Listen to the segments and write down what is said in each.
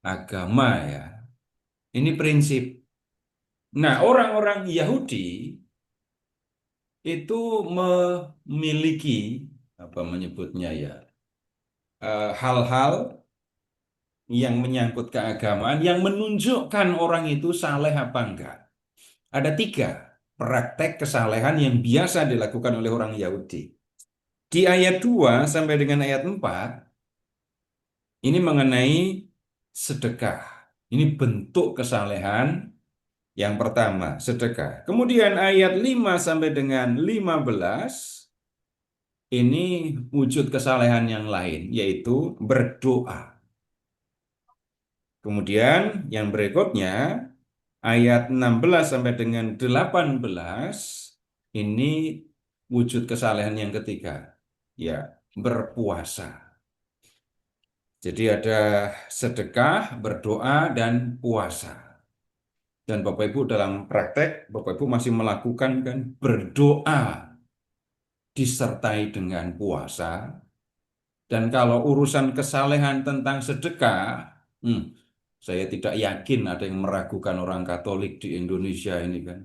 agama ya. Ini prinsip. Nah, orang-orang Yahudi itu memiliki apa menyebutnya ya hal-hal yang menyangkut keagamaan yang menunjukkan orang itu saleh apa enggak. Ada tiga praktek kesalehan yang biasa dilakukan oleh orang Yahudi. Di ayat 2 sampai dengan ayat 4 ini mengenai sedekah. Ini bentuk kesalehan yang pertama, sedekah. Kemudian ayat 5 sampai dengan 15 ini wujud kesalehan yang lain, yaitu berdoa. Kemudian yang berikutnya, ayat 16 sampai dengan 18, ini wujud kesalehan yang ketiga, ya, berpuasa. Jadi ada sedekah, berdoa, dan puasa. Dan Bapak Ibu dalam praktek, Bapak Ibu masih melakukan kan berdoa disertai dengan puasa. Dan kalau urusan kesalehan tentang sedekah, hmm, saya tidak yakin ada yang meragukan orang Katolik di Indonesia ini kan.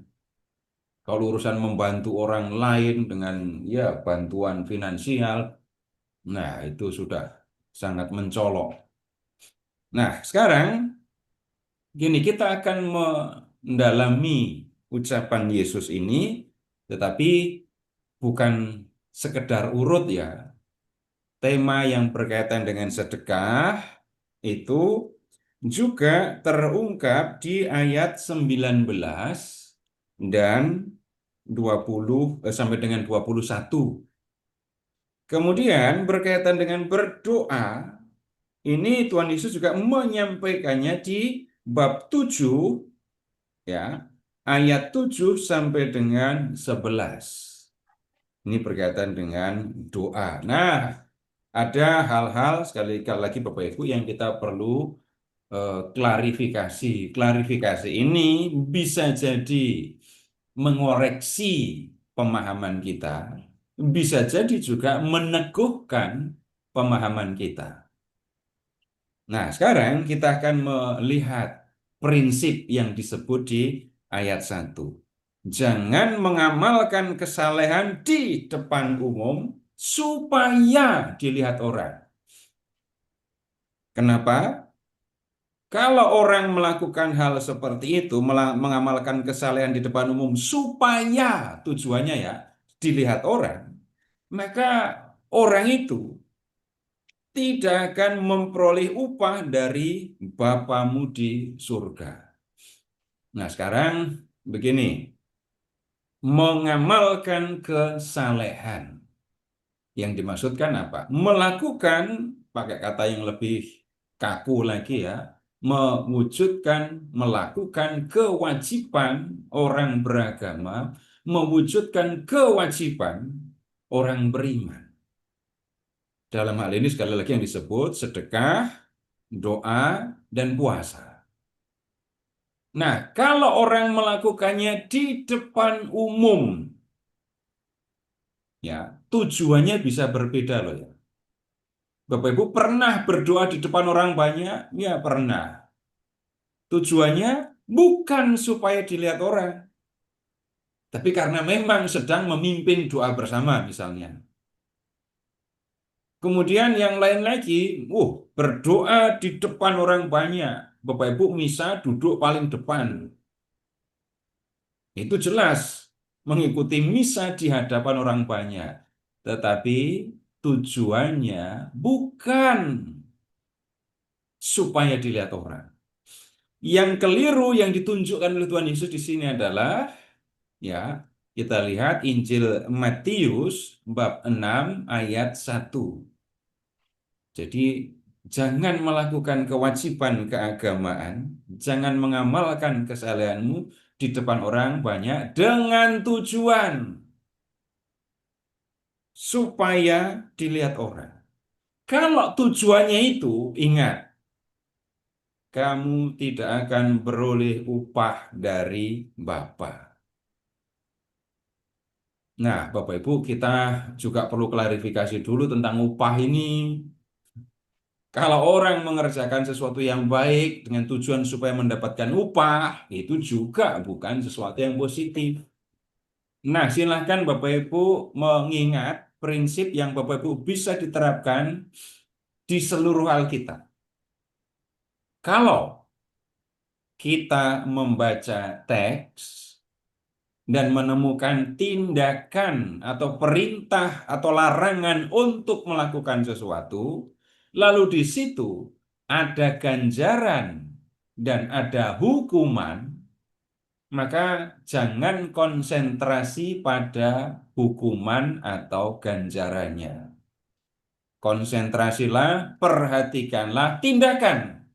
Kalau urusan membantu orang lain dengan ya bantuan finansial, nah itu sudah sangat mencolok. Nah, sekarang gini kita akan mendalami ucapan Yesus ini, tetapi bukan sekedar urut ya. Tema yang berkaitan dengan sedekah itu juga terungkap di ayat 19 dan 20 sampai dengan 21. Kemudian berkaitan dengan berdoa, ini Tuhan Yesus juga menyampaikannya di bab 7 ya, ayat 7 sampai dengan 11. Ini berkaitan dengan doa. Nah, ada hal-hal sekali lagi Bapak Ibu yang kita perlu klarifikasi. Klarifikasi ini bisa jadi mengoreksi pemahaman kita, bisa jadi juga meneguhkan pemahaman kita. Nah, sekarang kita akan melihat prinsip yang disebut di ayat 1. Jangan mengamalkan kesalehan di depan umum supaya dilihat orang. Kenapa? Kalau orang melakukan hal seperti itu, mengamalkan kesalehan di depan umum supaya tujuannya ya dilihat orang, maka orang itu tidak akan memperoleh upah dari Bapamu di surga. Nah, sekarang begini, mengamalkan kesalehan. Yang dimaksudkan apa? Melakukan, pakai kata yang lebih kaku lagi ya, mewujudkan, melakukan kewajiban orang beragama, mewujudkan kewajiban orang beriman. Dalam hal ini sekali lagi yang disebut sedekah, doa, dan puasa. Nah, kalau orang melakukannya di depan umum, ya tujuannya bisa berbeda loh ya. Bapak Ibu pernah berdoa di depan orang banyak? Ya pernah. Tujuannya bukan supaya dilihat orang, tapi karena memang sedang memimpin doa bersama misalnya. Kemudian yang lain lagi, berdoa di depan orang banyak. Bapak Ibu misa duduk paling depan. Itu jelas mengikuti misa di hadapan orang banyak. Tetapi tujuannya bukan supaya dilihat orang. Yang keliru yang ditunjukkan oleh Tuhan Yesus di sini adalah ya, kita lihat Injil Matius bab 6 ayat 1. Jadi jangan melakukan kewajiban keagamaan, jangan mengamalkan kesalehanmu di depan orang banyak dengan tujuan supaya dilihat orang. Kalau tujuannya itu, ingat, kamu tidak akan beroleh upah dari Bapa. Nah, Bapak Ibu, kita juga perlu klarifikasi dulu tentang upah ini. Kalau orang mengerjakan sesuatu yang baik dengan tujuan supaya mendapatkan upah, itu juga bukan sesuatu yang positif. Nah, silahkan Bapak Ibu mengingat prinsip yang Bapak Ibu bisa diterapkan di seluruh Alkitab. Kalau kita membaca teks dan menemukan tindakan atau perintah atau larangan untuk melakukan sesuatu, lalu di situ ada ganjaran dan ada hukuman, maka jangan konsentrasi pada hukuman atau ganjarannya. Konsentrasilah, perhatikanlah tindakan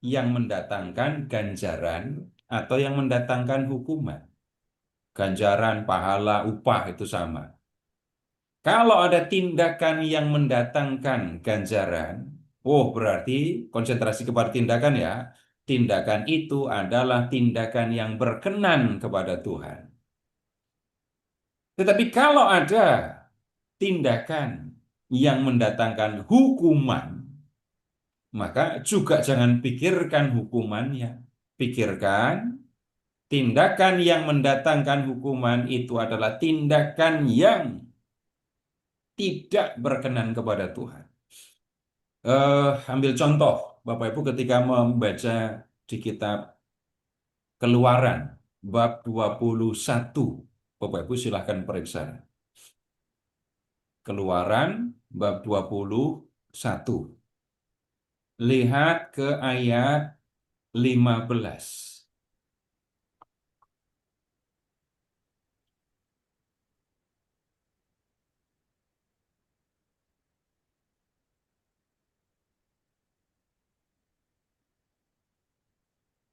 yang mendatangkan ganjaran atau yang mendatangkan hukuman. Ganjaran, pahala, upah itu sama. Kalau ada tindakan yang mendatangkan ganjaran, oh berarti konsentrasi kepada tindakan ya. Tindakan itu adalah tindakan yang berkenan kepada Tuhan. Tetapi kalau ada tindakan yang mendatangkan hukuman, maka juga jangan pikirkan hukumannya. Pikirkan tindakan yang mendatangkan hukuman itu adalah tindakan yang tidak berkenan kepada Tuhan. Ambil contoh, Bapak Ibu ketika membaca di kitab Keluaran, bab 21. Bapak Ibu silahkan periksa. Keluaran, bab 21. Lihat ke ayat 15.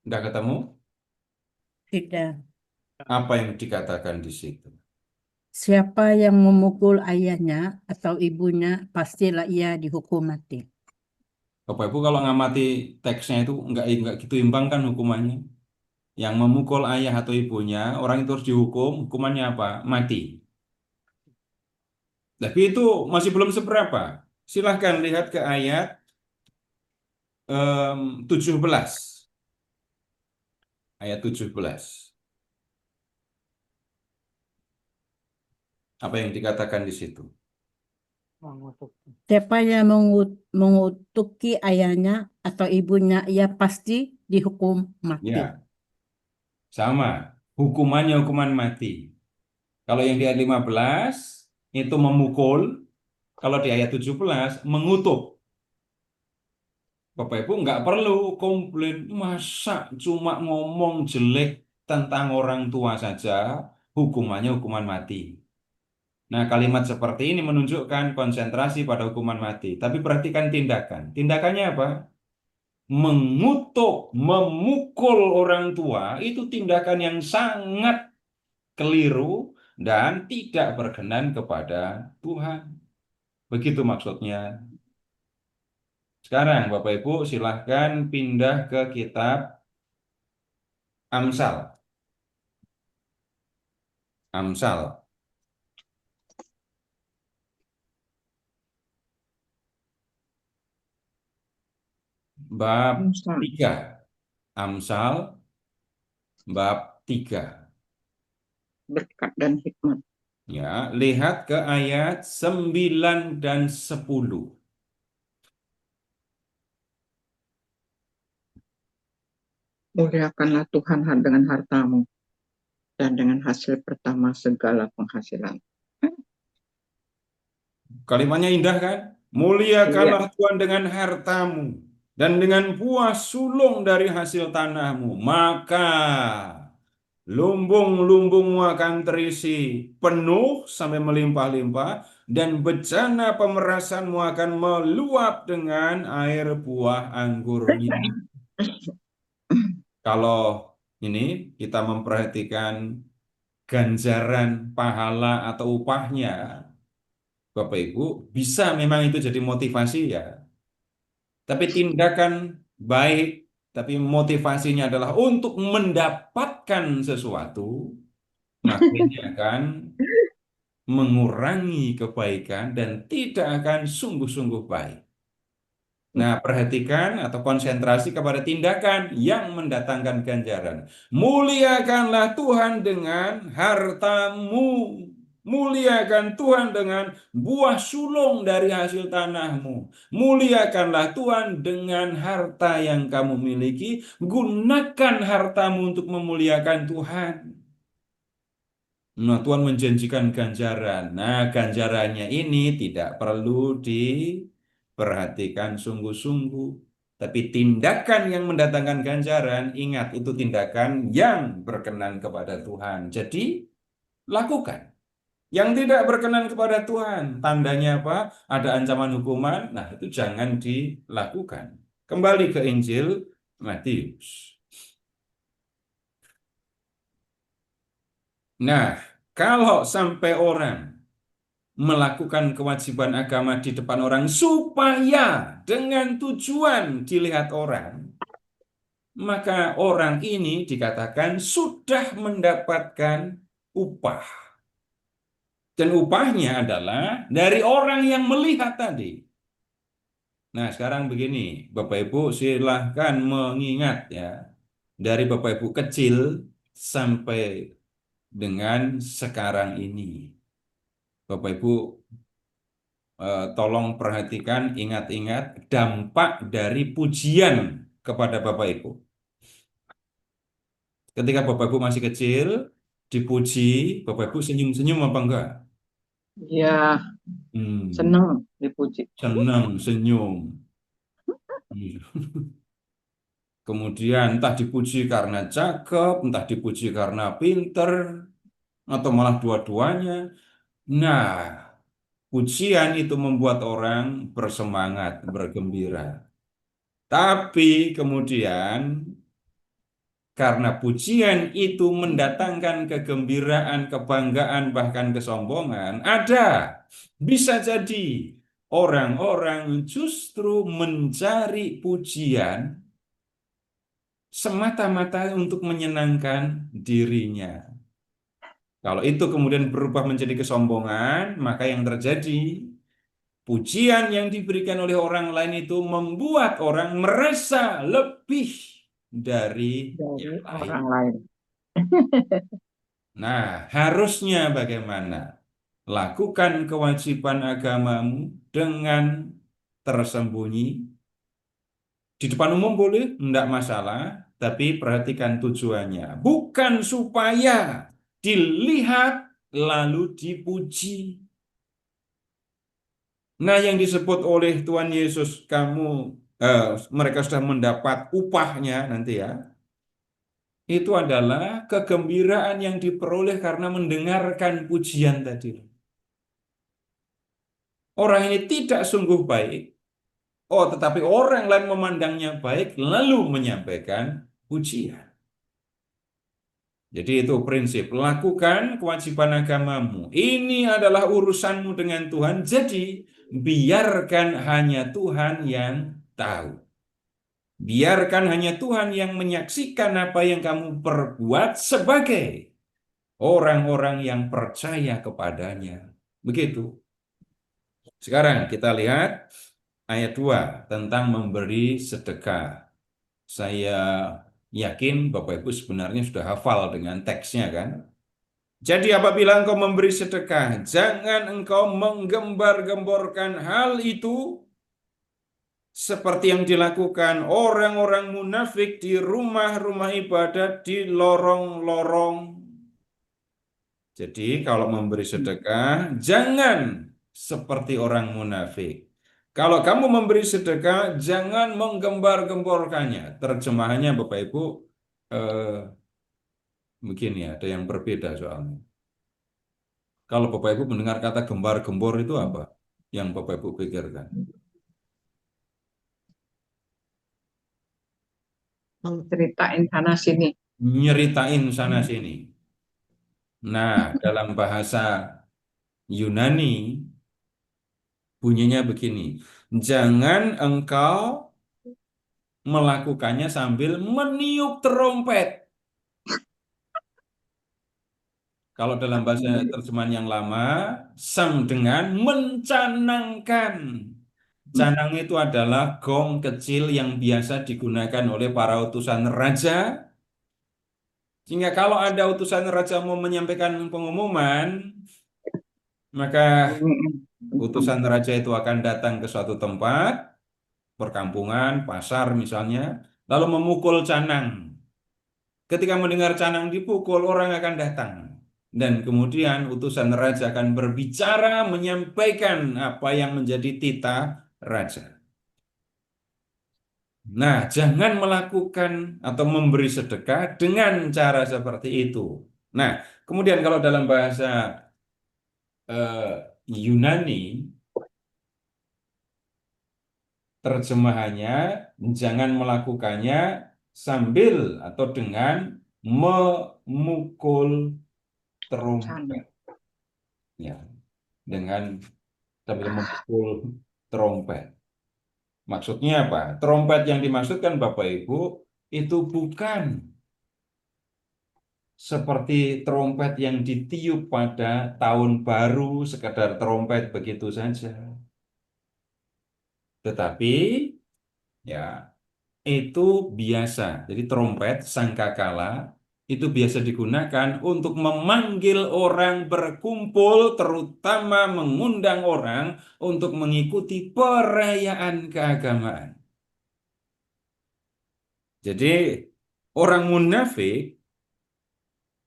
Tidak ketemu? Tidak. Apa yang dikatakan di situ? Siapa yang memukul ayahnya atau ibunya, pastilah ia dihukum mati. Bapak Ibu kalau ngamati teksnya itu enggak gitu imbang kan hukumannya. Yang memukul ayah atau ibunya, orang itu harus dihukum, hukumannya apa? Mati. Tapi itu masih belum seberapa. Silahkan lihat ke ayat 17. Ayat 17. Apa yang dikatakan di situ? Siapa yang mengutuki ayahnya atau ibunya, ia pasti dihukum mati. Ya, sama. Hukumannya hukuman mati. Kalau yang di ayat 15 itu memukul, kalau di ayat 17 mengutuk. Bapak Ibu nggak perlu komplain, masa cuma ngomong jelek tentang orang tua saja, hukumannya hukuman mati. Nah, kalimat seperti ini menunjukkan konsentrasi pada hukuman mati. Tapi perhatikan tindakan. Tindakannya apa? Mengutuk, memukul orang tua, itu tindakan yang sangat keliru dan tidak berkenan kepada Tuhan. Begitu maksudnya. Sekarang Bapak Ibu silahkan pindah ke kitab Amsal. Amsal bab Musa, 3. Amsal bab 3. berkat dan hikmat. Ya, lihat ke ayat 9 dan 10. Muliakanlah Tuhan dengan hartamu dan dengan hasil pertama segala penghasilan. Kalimatnya indah kan? Iya, Muliakanlah Tuhan dengan hartamu dan dengan buah sulung dari hasil tanahmu, maka lumbung-lumbungmu akan terisi penuh sampai melimpah-limpah dan bejana pemerasanmu akan meluap dengan air buah anggurnya. Kalau ini kita memperhatikan ganjaran pahala atau upahnya, Bapak Ibu, bisa memang itu jadi motivasi ya. Tapi tindakan baik, tapi motivasinya adalah untuk mendapatkan sesuatu, maka ini akan mengurangi kebaikan dan tidak akan sungguh-sungguh baik. Nah, perhatikan atau konsentrasi kepada tindakan yang mendatangkan ganjaran. Muliakanlah Tuhan dengan hartamu. Muliakan Tuhan dengan buah sulung dari hasil tanahmu. Muliakanlah Tuhan dengan harta yang kamu miliki. Gunakan hartamu untuk memuliakan Tuhan. Nah, Tuhan menjanjikan ganjaran. Nah, ganjarannya ini tidak perlu diperhatikan sungguh-sungguh. Tapi tindakan yang mendatangkan ganjaran, ingat itu tindakan yang berkenan kepada Tuhan. Jadi, lakukan. Yang tidak berkenan kepada Tuhan, tandanya apa? Ada ancaman hukuman. Nah, itu jangan dilakukan. Kembali ke Injil Matius. Nah, kalau sampai orang melakukan kewajiban agama di depan orang supaya dengan tujuan dilihat orang, maka orang ini dikatakan sudah mendapatkan upah. Dan upahnya adalah dari orang yang melihat tadi. Nah, sekarang begini, Bapak Ibu silahkan mengingat ya, dari Bapak Ibu kecil sampai dengan sekarang ini. Bapak Ibu tolong perhatikan, ingat-ingat dampak dari pujian kepada Bapak Ibu. Ketika Bapak Ibu masih kecil, dipuji, Bapak Ibu senyum-senyum apa enggak? Ya, Hmm, senang dipuji. senang, senyum. Kemudian entah dipuji karena cakep, entah dipuji karena pinter, atau malah dua-duanya. Nah, pujian itu membuat orang bersemangat, bergembira. Tapi kemudian karena pujian itu mendatangkan kegembiraan, kebanggaan, bahkan kesombongan, bisa jadi orang-orang justru mencari pujian semata-mata untuk menyenangkan dirinya. Kalau itu kemudian berubah menjadi kesombongan, maka yang terjadi pujian yang diberikan oleh orang lain itu membuat orang merasa lebih dari Dari yang lain. orang lain. Nah, harusnya bagaimana? Lakukan kewajiban agamamu dengan tersembunyi. Di depan umum boleh, tidak masalah, tapi perhatikan tujuannya. Bukan supaya dilihat lalu dipuji. Nah, yang disebut oleh Tuhan Yesus, mereka sudah mendapat upahnya nanti ya. Itu adalah kegembiraan yang diperoleh karena mendengarkan pujian tadi. Orang ini tidak sungguh baik. Oh, tetapi orang lain memandangnya baik lalu menyampaikan pujian. Jadi itu prinsip, lakukan kewajiban agamamu. Ini adalah urusanmu dengan Tuhan, jadi biarkan hanya Tuhan yang tahu. Biarkan hanya Tuhan yang menyaksikan apa yang kamu perbuat sebagai orang-orang yang percaya kepadanya. Begitu. Sekarang kita lihat ayat 2 tentang memberi sedekah. Saya yakin Bapak Ibu sebenarnya sudah hafal dengan teksnya kan? Jadi apabila engkau memberi sedekah, jangan engkau menggembar-gemborkan hal itu seperti yang dilakukan orang-orang munafik di rumah-rumah ibadat di lorong-lorong. Jadi kalau memberi sedekah, jangan seperti orang munafik. Kalau kamu memberi sedekah, jangan menggembar-gemborkannya. Terjemahannya Bapak Ibu, eh, mungkin ya ada yang berbeda soalnya. Kalau Bapak Ibu mendengar kata gembar-gembor itu apa? Yang Bapak Ibu pikirkan. Ceritain sana sini. Nyeritain sana sini. Nah, dalam bahasa Yunani bunyinya begini. Jangan engkau melakukannya sambil meniup terompet. Kalau dalam bahasa terjemahan yang lama, sang dengan mencanangkan Canang itu adalah gong kecil yang biasa digunakan oleh para utusan raja. Sehingga kalau ada utusan raja mau menyampaikan pengumuman, maka utusan raja itu akan datang ke suatu tempat, perkampungan, pasar misalnya, lalu memukul canang. Ketika mendengar canang dipukul, orang akan datang. Dan kemudian utusan raja akan berbicara, menyampaikan apa yang menjadi titah raja. Nah, jangan melakukan atau memberi sedekah dengan cara seperti itu. Nah, kemudian kalau dalam bahasa Yunani, terjemahannya jangan melakukannya sambil atau dengan memukul Canang. trompet. Ya, dengan sambil memukul trompet. Maksudnya apa? Trompet yang dimaksudkan Bapak Ibu itu bukan seperti trompet yang ditiup pada tahun baru, sekadar trompet begitu saja. Tetapi ya itu biasa. Jadi trompet sangkakala itu biasa digunakan untuk memanggil orang berkumpul, terutama mengundang orang untuk mengikuti perayaan keagamaan. Jadi orang munafik,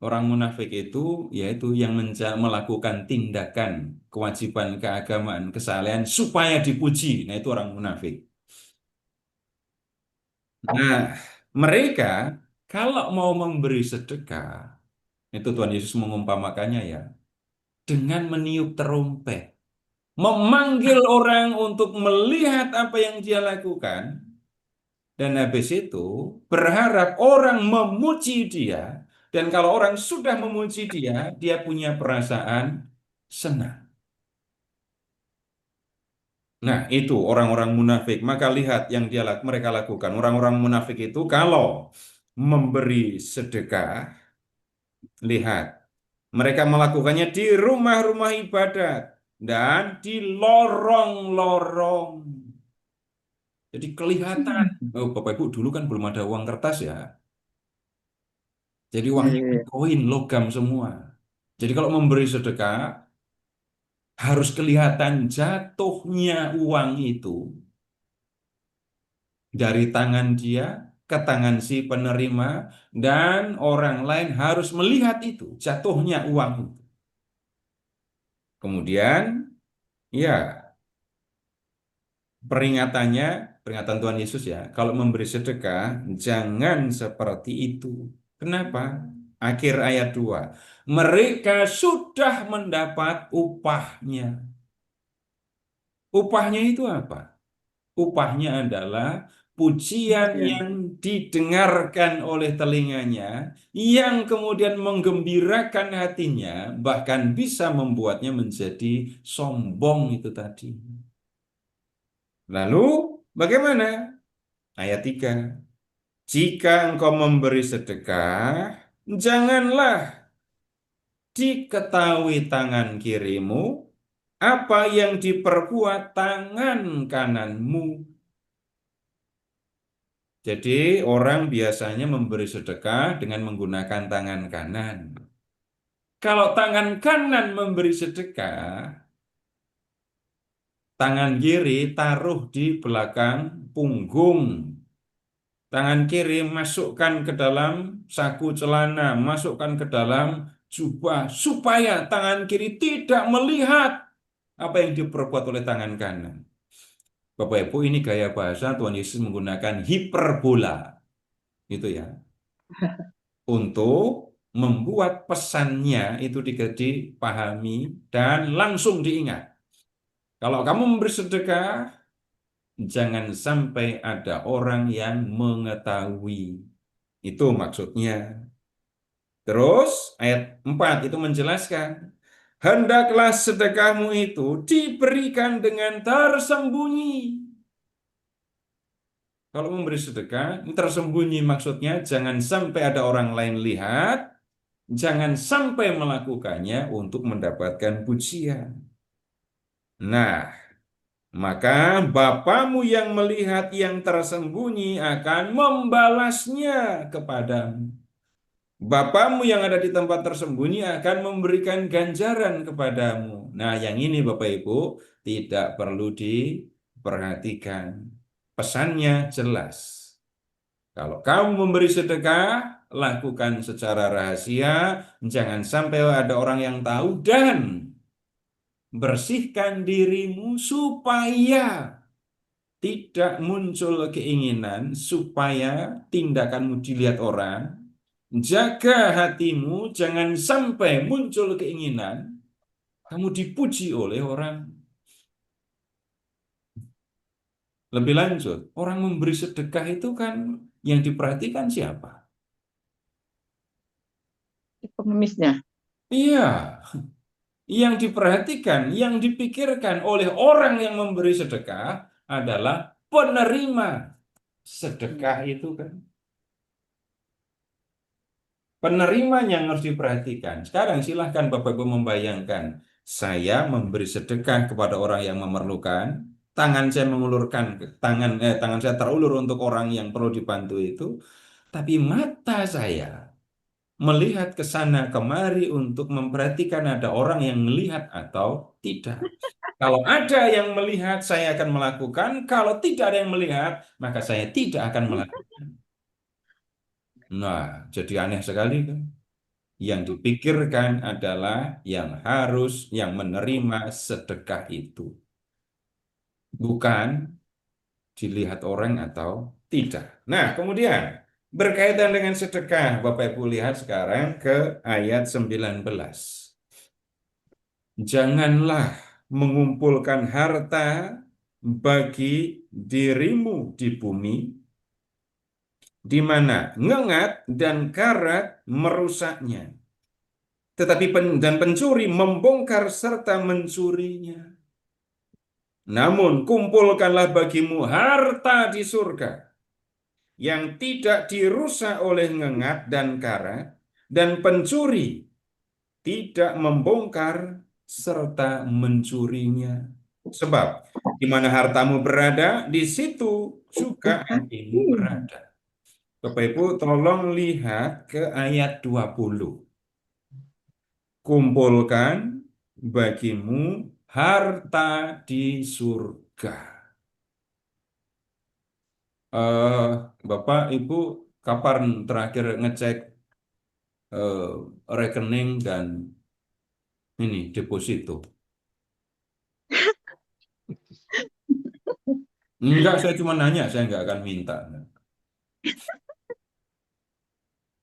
orang munafik itu yaitu yang melakukan tindakan kewajiban keagamaan, kesalehan supaya dipuji. Nah, itu orang munafik. Nah, mereka kalau mau memberi sedekah, itu Tuhan Yesus mengumpamakannya ya, dengan meniup terumpet, memanggil orang untuk melihat apa yang dia lakukan, dan habis itu berharap orang memuji dia, dan kalau orang sudah memuji dia, dia punya perasaan senang. Nah, itu orang-orang munafik. Maka lihat yang mereka lakukan. Orang-orang munafik itu kalau memberi sedekah, lihat, mereka melakukannya di rumah-rumah ibadat dan di lorong-lorong. Jadi kelihatan. Oh, Bapak Ibu dulu kan belum ada uang kertas ya. Jadi Ya, uangnya ya, kan ya. koin, logam semua. Jadi kalau memberi sedekah, harus kelihatan jatuhnya uang itu dari tangan dia ke tangan si penerima, dan orang lain harus melihat itu, jatuhnya uang itu. Kemudian, ya, peringatannya, peringatan Tuhan Yesus ya, kalau memberi sedekah, jangan seperti itu. Kenapa? Akhir ayat 2. Mereka sudah mendapat upahnya. Upahnya itu apa? Upahnya adalah pujian Pujian. yang didengarkan oleh telinganya, yang kemudian menggembirakan hatinya, bahkan bisa membuatnya menjadi sombong itu tadi. Lalu bagaimana? Ayat 3. Jika engkau memberi sedekah, janganlah diketahui tangan kirimu apa yang diperbuat tangan kananmu. Jadi orang biasanya memberi sedekah dengan menggunakan tangan kanan. Kalau tangan kanan memberi sedekah, tangan kiri taruh di belakang punggung. Tangan kiri masukkan ke dalam saku celana, masukkan ke dalam jubah, supaya tangan kiri tidak melihat apa yang diperbuat oleh tangan kanan. Bapak Ibu, ini gaya bahasa Tuhan Yesus menggunakan hiperbola. Gitu ya. Untuk membuat pesannya itu dipahami dan langsung diingat. Kalau kamu memberi sedekah, jangan sampai ada orang yang mengetahui. Itu maksudnya. Terus ayat 4 itu menjelaskan, hendaklah sedekahmu itu diberikan dengan tersembunyi. Kalau memberi sedekah, ini tersembunyi maksudnya jangan sampai ada orang lain lihat, jangan sampai melakukannya untuk mendapatkan pujian. Nah, Maka Bapamu yang melihat yang tersembunyi akan membalasnya kepadamu. Bapamu yang ada di tempat tersembunyi akan memberikan ganjaran kepadamu. Nah, yang ini Bapak Ibu tidak perlu diperhatikan. Pesannya jelas. Kalau kamu memberi sedekah, lakukan secara rahasia, jangan sampai ada orang yang tahu, dan bersihkan dirimu supaya tidak muncul keinginan, supaya tindakanmu dilihat orang. Jaga hatimu, jangan sampai muncul keinginan kamu dipuji oleh orang. Lebih lanjut, orang memberi sedekah itu kan yang diperhatikan siapa? Pengemisnya. Iya, yang diperhatikan, yang dipikirkan oleh orang yang memberi sedekah adalah penerima sedekah itu kan. Penerima yang harus diperhatikan. Sekarang silahkan Bapak Ibu membayangkan, saya memberi sedekah kepada orang yang memerlukan, tangan saya mengulurkan, tangan saya terulur untuk orang yang perlu dibantu itu, tapi mata saya melihat ke sana kemari untuk memperhatikan ada orang yang melihat atau tidak. Kalau ada yang melihat, saya akan melakukan. Kalau tidak ada yang melihat, maka saya tidak akan melakukan. Nah, jadi aneh sekali kan? Yang dipikirkan adalah yang menerima sedekah itu. Bukan dilihat orang atau tidak. Nah, kemudian berkaitan dengan sedekah, Bapak Ibu lihat sekarang ke ayat 19. Janganlah mengumpulkan harta bagi dirimu di bumi, di mana ngengat dan karat merusaknya, tetapi pencuri membongkar serta mencurinya. Namun kumpulkanlah bagimu harta di surga, yang tidak dirusak oleh ngengat dan karat, dan pencuri tidak membongkar serta mencurinya. Sebab di mana hartamu berada, di situ juga hatimu berada. Bapak Ibu, tolong lihat ke ayat 20. Kumpulkan bagimu harta di surga. Bapak, Ibu, kapan terakhir ngecek rekening dan ini deposito? Enggak, saya cuma nanya, saya enggak akan minta.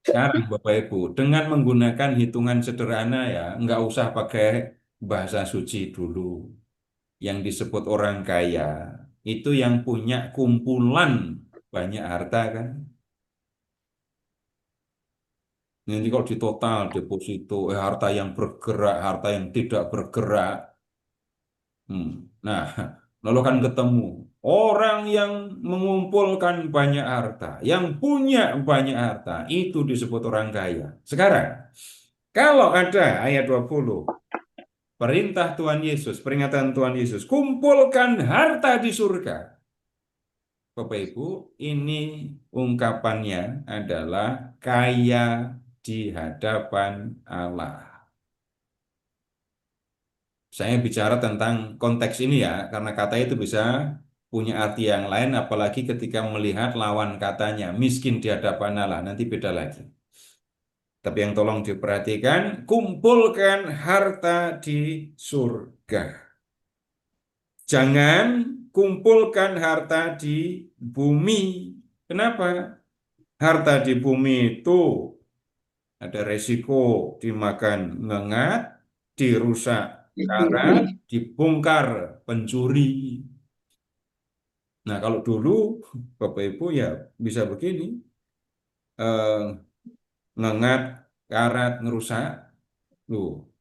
Sekarang Bapak Ibu, dengan menggunakan hitungan sederhana ya, enggak usah pakai bahasa suci dulu. Yang disebut orang kaya, itu yang punya kumpulan banyak harta kan. Nanti kalau di total deposito, harta yang bergerak, harta yang tidak bergerak. Nah, lalu kan ketemu orang yang mengumpulkan banyak harta, yang punya banyak harta, itu disebut orang kaya. Sekarang, kalau ada ayat 20, perintah Tuhan Yesus, peringatan Tuhan Yesus, kumpulkan harta di surga. Bapak Ibu, ini ungkapannya adalah kaya di hadapan Allah. Saya bicara tentang konteks ini ya, karena kata itu bisa punya arti yang lain, apalagi ketika melihat lawan katanya, miskin di hadapan Allah, nanti beda lagi. Tapi yang tolong diperhatikan, kumpulkan harta di surga. Jangan kumpulkan harta di bumi. Kenapa? Harta di bumi itu ada resiko dimakan ngengat, dirusak karat, dibongkar pencuri. Nah, kalau dulu Bapak Ibu ya bisa begini, eh, ngengat, karat, ngerusak. Loh,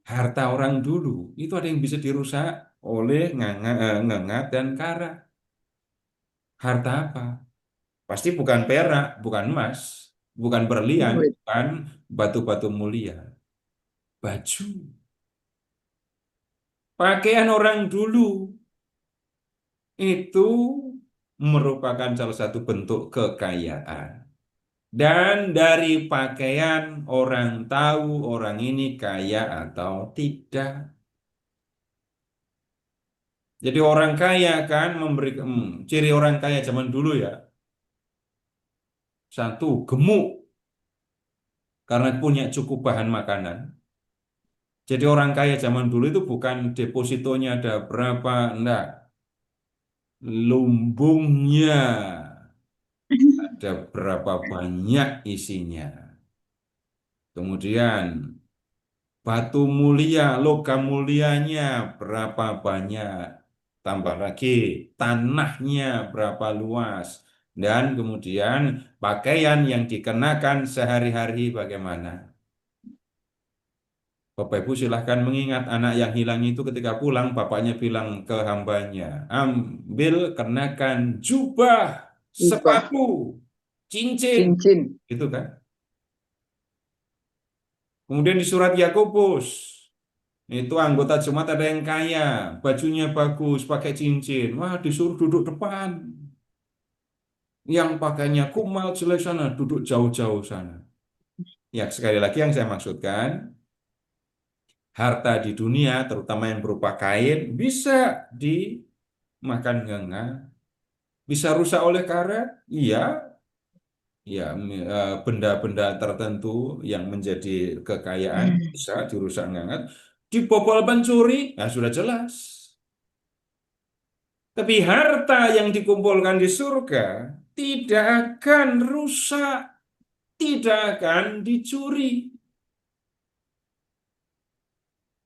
harta orang dulu itu ada yang bisa dirusak oleh ngengat dan karat. Harta apa? Pasti bukan perak, bukan emas, bukan berlian, bukan batu-batu mulia. Baju. Pakaian orang dulu itu merupakan salah satu bentuk kekayaan. Dan dari pakaian orang tahu orang ini kaya atau tidak. Jadi orang kaya kan memberi ciri orang kaya zaman dulu ya. Satu, gemuk karena punya cukup bahan makanan. Jadi orang kaya zaman dulu itu bukan depositonya ada berapa, enggak. Lumbungnya ada berapa banyak isinya. Kemudian batu mulia, logam mulianya berapa banyak. Tambah lagi tanahnya berapa luas. Dan kemudian pakaian yang dikenakan sehari-hari bagaimana. Bapak Ibu silahkan mengingat anak yang hilang itu ketika pulang bapaknya bilang ke hambanya, ambil kenakan jubah, Ubah, sepatu, cincin, cincin, gitu kan. Kemudian di surat Yakobus, itu anggota jemaat ada yang kaya, bajunya bagus, pakai cincin. Wah, disuruh duduk depan. Yang pakainya kumal jelek sana, duduk jauh-jauh sana. Ya, sekali lagi yang saya maksudkan, harta di dunia, terutama yang berupa kain, bisa dimakan nganga, bisa rusak oleh karat, iya, ya benda-benda tertentu yang menjadi kekayaan bisa dirusak nganga, dibobol pencuri, nah sudah jelas. Tapi harta yang dikumpulkan di surga tidak akan rusak, tidak akan dicuri.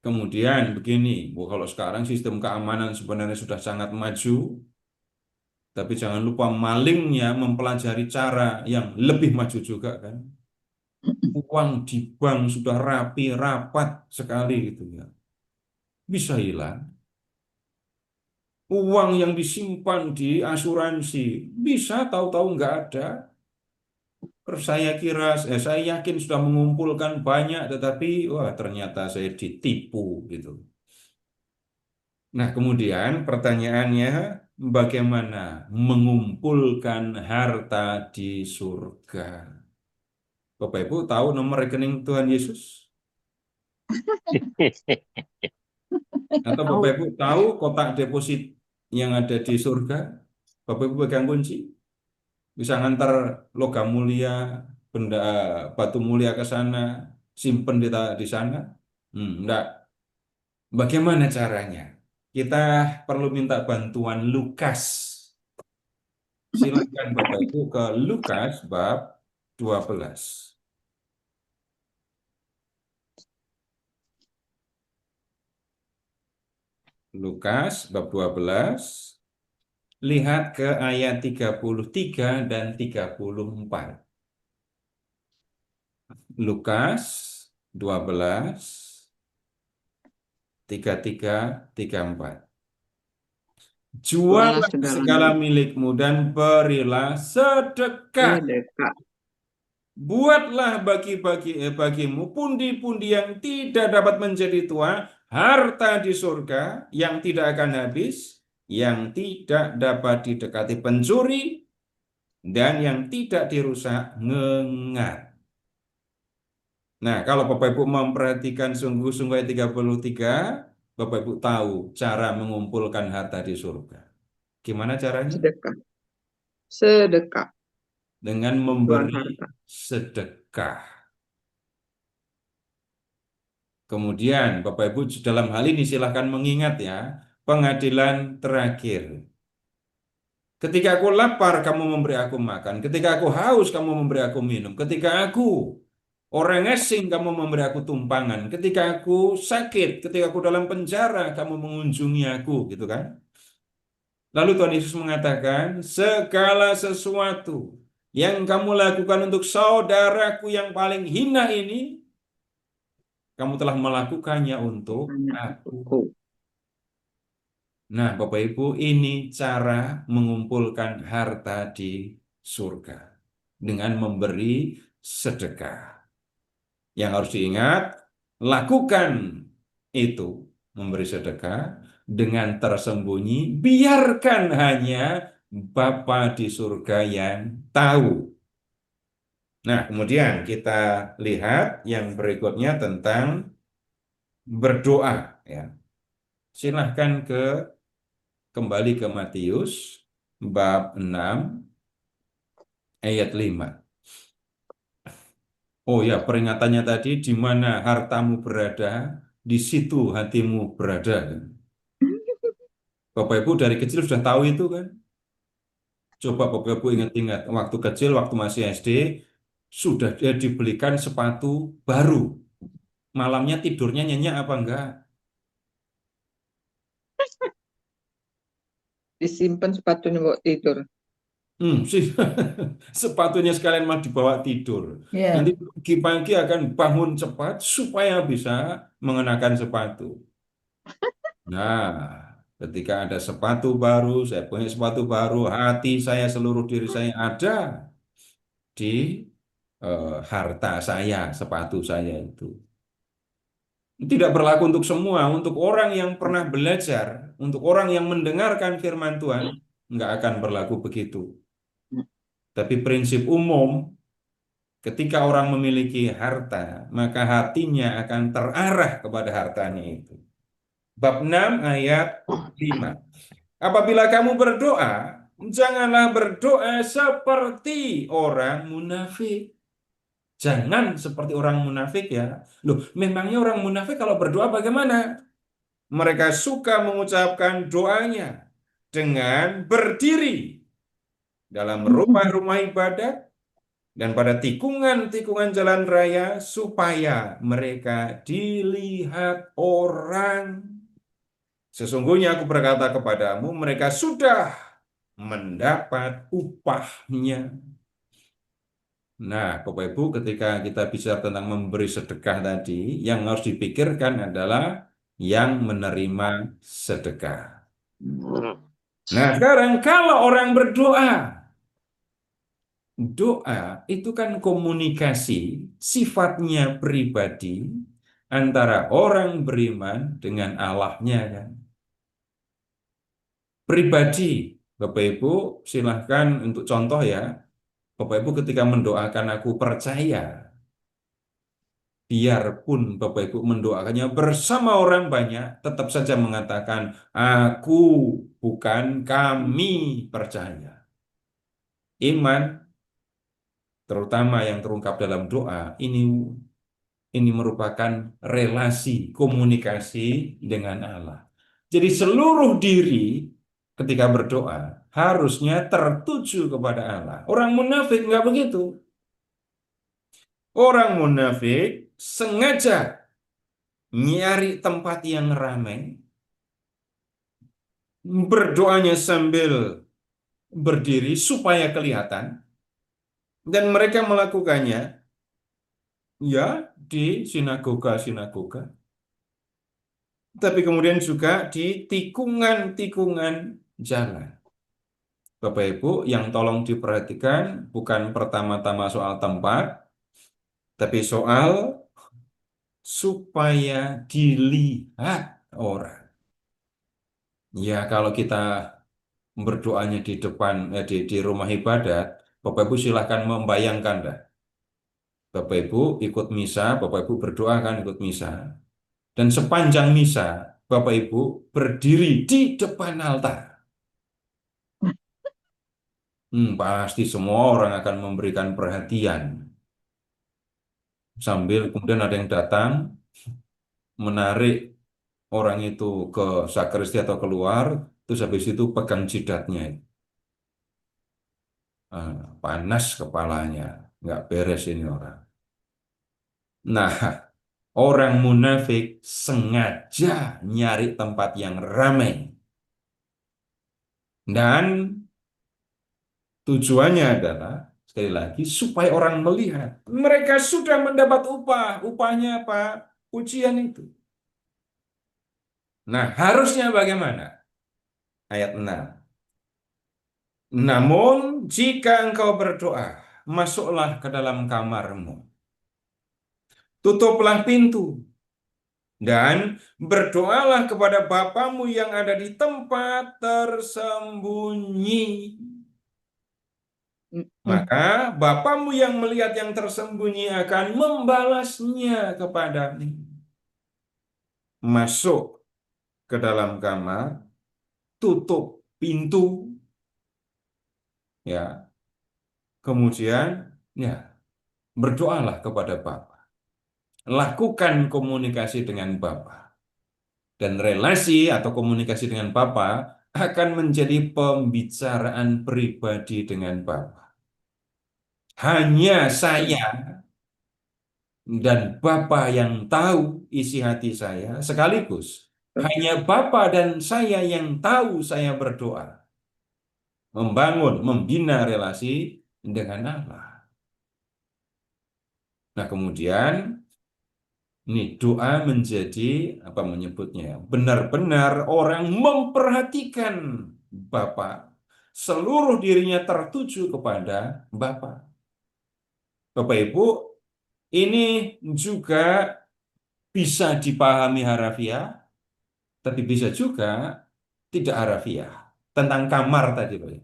Kemudian begini, Bu, kalau sekarang sistem keamanan sebenarnya sudah sangat maju, tapi jangan lupa malingnya mempelajari cara yang lebih maju juga kan. Uang di bank sudah rapi, rapat sekali gitu ya. Bisa hilang. Uang yang disimpan di asuransi bisa tahu-tahu nggak ada. Saya yakin sudah mengumpulkan banyak, tetapi wah ternyata saya ditipu gitu. Nah, kemudian pertanyaannya, bagaimana mengumpulkan harta di surga? Bapak Ibu tahu nomor rekening Tuhan Yesus? Atau Bapak Tahu. Ibu tahu kotak deposit yang ada di surga? Bapak Ibu pegang kunci, bisa ngantar logam mulia, benda batu mulia ke sana, simpen di sana? Enggak. Bagaimana caranya? Kita perlu minta bantuan Lukas. Silakan Bapak Ibu ke Lukas bab 12. Lukas bab 12. Lihat ke ayat 33 dan 34. Lukas 12, 33, 34. jualah Jualah segala segala milikmu dan berilah sedekah. sedekah. Buatlah bagimu pundi-pundi yang tidak dapat menjadi tua, harta di surga yang tidak akan habis, yang tidak dapat didekati pencuri, dan yang tidak dirusak ngengat. Nah, kalau Bapak Ibu memperhatikan sungguh-sungguh ayat 33, Bapak Ibu tahu cara mengumpulkan harta di surga. Gimana caranya? Sedekah, sedekah, Dengan jual memberi harta. sedekah. Kemudian Bapak Ibu dalam hal ini silahkan mengingat ya, pengadilan terakhir. Ketika aku lapar, kamu memberi aku makan. Ketika aku haus, kamu memberi aku minum. Ketika aku orang asing, kamu memberi aku tumpangan. Ketika aku sakit, ketika aku dalam penjara, kamu mengunjungi aku, gitu kan? Lalu Tuhan Yesus mengatakan, segala sesuatu yang kamu lakukan untuk saudaraku yang paling hina ini, kamu telah melakukannya untuk Hanya aku. untukku. Nah, Bapak Ibu, ini cara mengumpulkan harta di surga dengan memberi sedekah. Yang harus diingat, lakukan itu, memberi sedekah, dengan tersembunyi, biarkan hanya Bapa di surga yang tahu. Nah, kemudian kita lihat yang berikutnya tentang berdoa, ya. Silahkan kembali ke Matius bab 6 ayat 5. Oh ya, peringatannya tadi, di mana hartamu berada, di situ hatimu berada. Bapak Ibu dari kecil sudah tahu itu kan? Coba Bapak Ibu ingat-ingat, waktu kecil, waktu masih SD, sudah dia dibelikan sepatu baru. Malamnya tidurnya nyenyak apa enggak? Disimpan sepatunya buat tidur. Sih, sepatunya sekalian mah dibawa tidur. Nanti Ya. pagi-pagi akan bangun cepat supaya bisa mengenakan sepatu. Nah, ketika ada sepatu baru, saya punya sepatu baru, hati saya, seluruh diri saya ada di harta saya, sepatu saya itu. Tidak berlaku untuk semua, untuk orang yang pernah belajar, untuk orang yang mendengarkan firman Tuhan, nggak akan berlaku begitu. Tapi prinsip umum, ketika orang memiliki harta, maka hatinya akan terarah kepada hartanya itu. Bab 6 ayat 5. Apabila kamu berdoa, janganlah berdoa seperti orang munafik. Jangan seperti orang munafik ya. Loh, memangnya orang munafik kalau berdoa bagaimana? Mereka suka mengucapkan doanya dengan berdiri dalam rumah-rumah ibadat dan pada tikungan-tikungan jalan raya supaya mereka dilihat orang. Sesungguhnya aku berkata kepadamu, mereka sudah mendapat upahnya. Nah, Bapak Ibu, ketika kita bicara tentang memberi sedekah tadi, yang harus dipikirkan adalah yang menerima sedekah. Nah, sekarang kalau orang berdoa, doa itu kan komunikasi sifatnya pribadi antara orang beriman dengan Allahnya kan. Pribadi, Bapak Ibu, silahkan untuk contoh ya. Bapak Ibu ketika mendoakan aku percaya, biarpun Bapak Ibu mendoakannya bersama orang banyak, tetap saja mengatakan aku, bukan kami percaya. Iman, terutama yang terungkap dalam doa, ini merupakan relasi komunikasi dengan Allah. Jadi seluruh diri ketika berdoa harusnya tertuju kepada Allah. Orang munafik nggak begitu. Orang munafik sengaja nyari tempat yang ramai, berdoanya sambil berdiri supaya kelihatan, dan mereka melakukannya ya di sinagoga-sinagoga, tapi kemudian juga di tikungan-tikungan jalan. Bapak Ibu, yang tolong diperhatikan bukan pertama-tama soal tempat, tapi soal supaya dilihat orang. Ya, kalau kita berdoanya di depan, di rumah ibadat, Bapak Ibu silahkan membayangkan dah. Bapak Ibu ikut misa, Bapak Ibu berdoa kan ikut misa. Dan sepanjang misa, Bapak Ibu berdiri di depan altar. Pasti semua orang akan memberikan perhatian. Sambil kemudian ada yang datang, menarik orang itu ke sakristi atau keluar, terus habis itu pegang jidatnya. Panas kepalanya, nggak beres ini orang. Nah, orang munafik sengaja nyari tempat yang ramai. Dan tujuannya adalah, sekali lagi, supaya orang melihat. Mereka sudah mendapat upah. Upahnya apa? Pujian itu. Nah, harusnya bagaimana? Ayat 6. Namun, jika engkau berdoa, masuklah ke dalam kamarmu. Tutuplah pintu Dan berdoalah kepada Bapamu yang ada di tempat tersembunyi. Maka Bapamu yang melihat yang tersembunyi akan membalasnya kepadamu. Masuk ke dalam kamar, tutup pintu, ya. Kemudian, ya, berdoalah kepada Bapa. Lakukan komunikasi dengan Bapa. Dan relasi atau komunikasi dengan Bapa akan menjadi pembicaraan pribadi dengan Bapa. Hanya saya dan Bapa yang tahu isi hati saya, sekaligus hanya Bapa dan saya yang tahu saya berdoa, membangun, membina relasi dengan Allah. Nah, kemudian ini doa menjadi apa menyebutnya ya, benar-benar orang memperhatikan Bapa, seluruh dirinya tertuju kepada Bapa. Bapak Ibu, ini juga bisa dipahami harafiah, tapi bisa juga tidak harafiah. Tentang kamar tadi loh ya.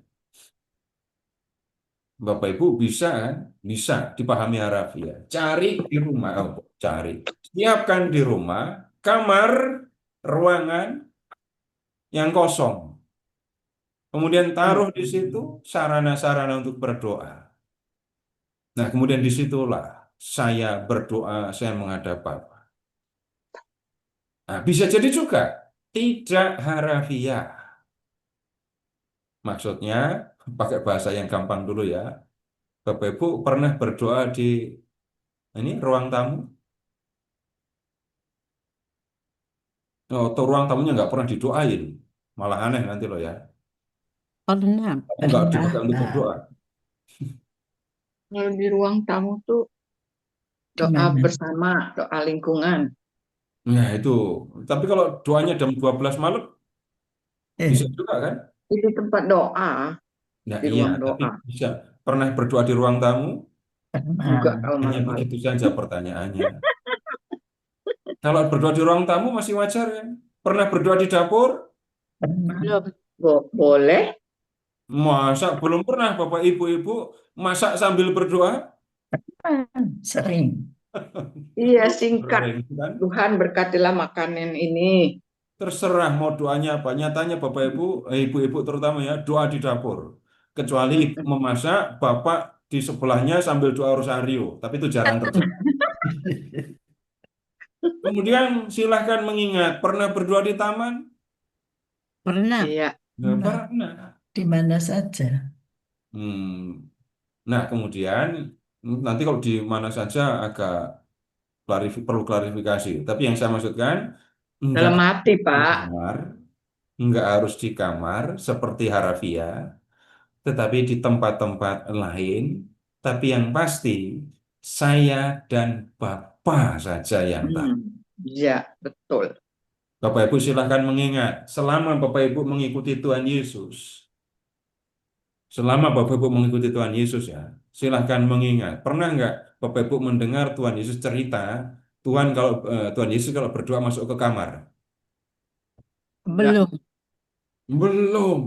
Bapak Ibu bisa kan? Bisa dipahami harafiah. Cari di rumah, cari. Siapkan di rumah kamar, ruangan yang kosong. Kemudian taruh di situ sarana-sarana untuk berdoa. Nah, kemudian disitulah saya berdoa, saya menghadap Bapa. Nah, bisa jadi juga tidak harafiah. Maksudnya, pakai bahasa yang gampang dulu ya. Bapak Ibu pernah berdoa di ini ruang tamu? Oh, atau ruang tamunya nggak pernah didoain. Malah aneh nanti loh ya. Pernah, Kamu nggak pernah, dipakai untuk Pak. berdoa. Kalau di ruang tamu tuh doa Gimana? bersama, doa lingkungan. Nah, itu. Tapi kalau doanya jam 12 malam, bisa Eh, juga kan? Itu tempat doa, Nah, di iya. ruang Tapi doa. bisa. Pernah berdoa di ruang tamu? Juga pernah. kalau Hanya malam-malam. begitu saja pertanyaannya. Kalau berdoa di ruang tamu masih wajar kan? Pernah berdoa di dapur? Pernah. Ya, boleh. Masa belum pernah Bapak Ibu-Ibu masak sambil berdoa? Sering. Iya, singkat. Sering kan? Tuhan berkatilah makanan ini. Terserah mau doanya apa. Nyatanya Bapak Ibu, Ibu-Ibu terutama ya, doa di dapur. Kecuali Ibu memasak, Bapak di sebelahnya sambil doa rosario. Tapi itu jarang terjadi. Kemudian silahkan mengingat, pernah berdoa di taman? Pernah. Iya. Nggak Pernah. pernah. Di mana saja. Hmm. Nah, kemudian nanti kalau di mana saja agak perlu klarifikasi. Tapi yang saya maksudkan, enggak Dalam hati, di Pak. kamar, enggak harus di kamar seperti harafiah, tetapi di tempat-tempat lain. Tapi yang pasti, saya dan Bapak saja yang tahu. Iya, betul. Bapak Ibu silahkan mengingat, selama Bapak Ibu mengikuti Tuhan Yesus, selama Bapak Ibu mengikuti Tuhan Yesus ya, silahkan mengingat. Pernah nggak Bapak Ibu mendengar Tuhan Yesus cerita, Tuhan Yesus kalau berdoa masuk ke kamar? Enggak, Belum. Belum.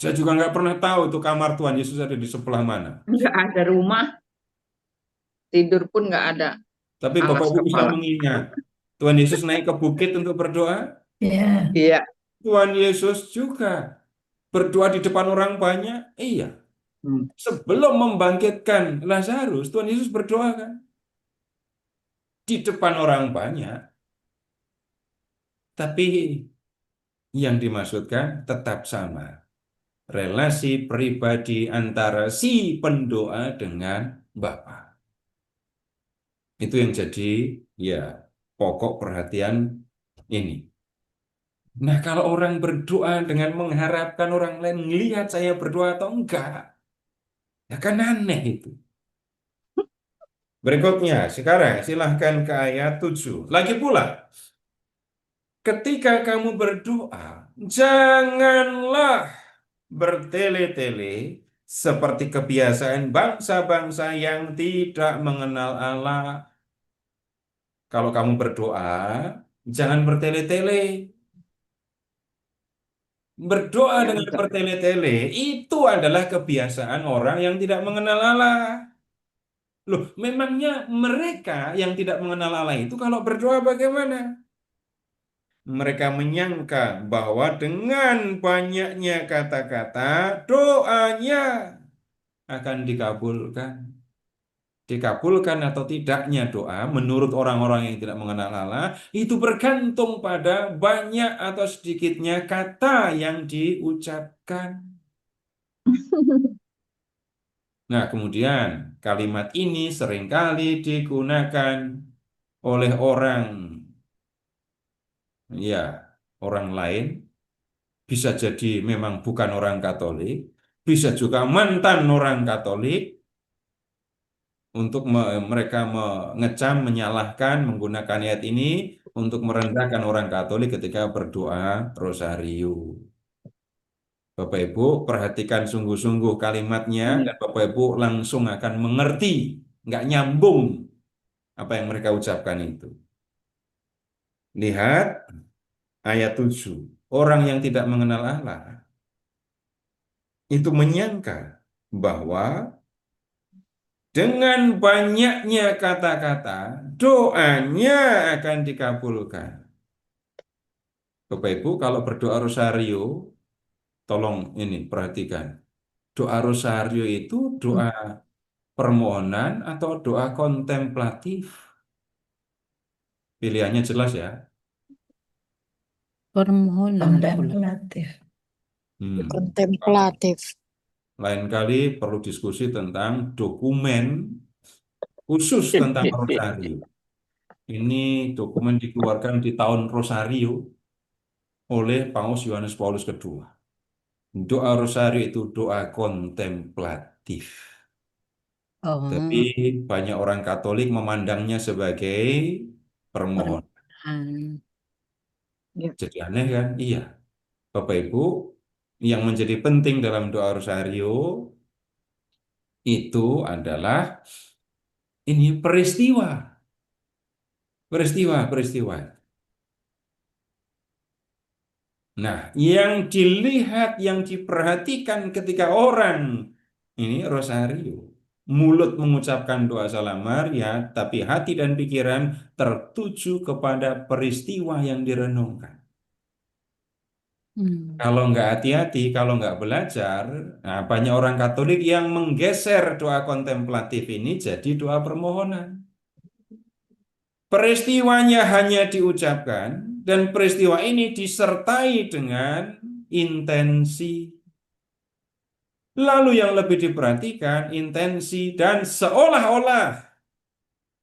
Saya juga nggak pernah tahu tuh kamar Tuhan Yesus ada di sebelah mana. enggak ada rumah, tidur pun enggak ada Tapi Bapak alas Ibu bisa kepala. mengingat, Tuhan Yesus naik ke bukit untuk berdoa. Ya. Iya. Tuhan Yesus juga berdoa di depan orang banyak. Iya. Hmm. Sebelum membangkitkan Lazarus, Tuhan Yesus berdoa kan di depan orang banyak. Tapi yang dimaksudkan tetap sama. Relasi pribadi antara si pendoa dengan Bapa. Itu yang jadi ya pokok perhatian ini. Nah, kalau orang berdoa dengan mengharapkan orang lain melihat saya berdoa atau enggak, ya kan aneh itu. Berikutnya, sekarang silahkan ke ayat 7. Lagi pula, ketika kamu berdoa, janganlah bertele-tele seperti kebiasaan bangsa-bangsa yang tidak mengenal Allah. Kalau kamu berdoa, Jangan bertele-tele. Berdoa Ya, dengan bertele-tele itu adalah kebiasaan orang yang tidak mengenal Allah. Loh, memangnya mereka yang tidak mengenal Allah itu kalau berdoa bagaimana? Mereka menyangka bahwa dengan banyaknya kata-kata, doanya akan dikabulkan. Dikabulkan atau tidaknya doa menurut orang-orang yang tidak mengenal Allah itu bergantung pada banyak atau sedikitnya kata yang diucapkan. Nah, kemudian kalimat ini seringkali digunakan oleh orang, ya, orang lain, bisa jadi memang bukan orang Katolik, bisa juga mantan orang Katolik untuk mereka mengecam, menyalahkan, menggunakan ayat ini untuk merendahkan orang Katolik ketika berdoa rosario. Bapak Ibu perhatikan sungguh-sungguh kalimatnya dan Bapak Ibu langsung akan mengerti, nggak nyambung apa yang mereka ucapkan itu. Lihat ayat 7. Orang yang tidak mengenal Allah itu menyangka bahwa dengan banyaknya kata-kata doanya akan dikabulkan. Bapak Ibu kalau berdoa rosario, tolong ini perhatikan. Doa rosario itu doa permohonan atau doa kontemplatif. Pilihannya jelas ya. Permohonan dahulu. Kontemplatif. Hmm. Kontemplatif. Lain kali perlu diskusi tentang dokumen khusus tentang rosario. Ini dokumen dikeluarkan di tahun rosario oleh Paus Yohanes Paulus II. Doa rosario itu doa kontemplatif. Tapi Oh, banyak orang Katolik memandangnya sebagai permohonan. permohonan. ya. Jadi aneh kan? Iya. Bapak Ibu, yang menjadi penting dalam doa rosario itu adalah ini peristiwa. Peristiwa. Nah, yang dilihat, yang diperhatikan ketika orang ini rosario, mulut mengucapkan doa salam Maria, tapi hati dan pikiran tertuju kepada peristiwa yang direnungkan. Hmm. Kalau nggak hati-hati, kalau nggak belajar, nah banyak orang Katolik yang menggeser doa kontemplatif ini jadi doa permohonan. Peristiwanya hanya diucapkan dan peristiwa ini disertai dengan intensi. Lalu yang lebih diperhatikan intensi dan seolah-olah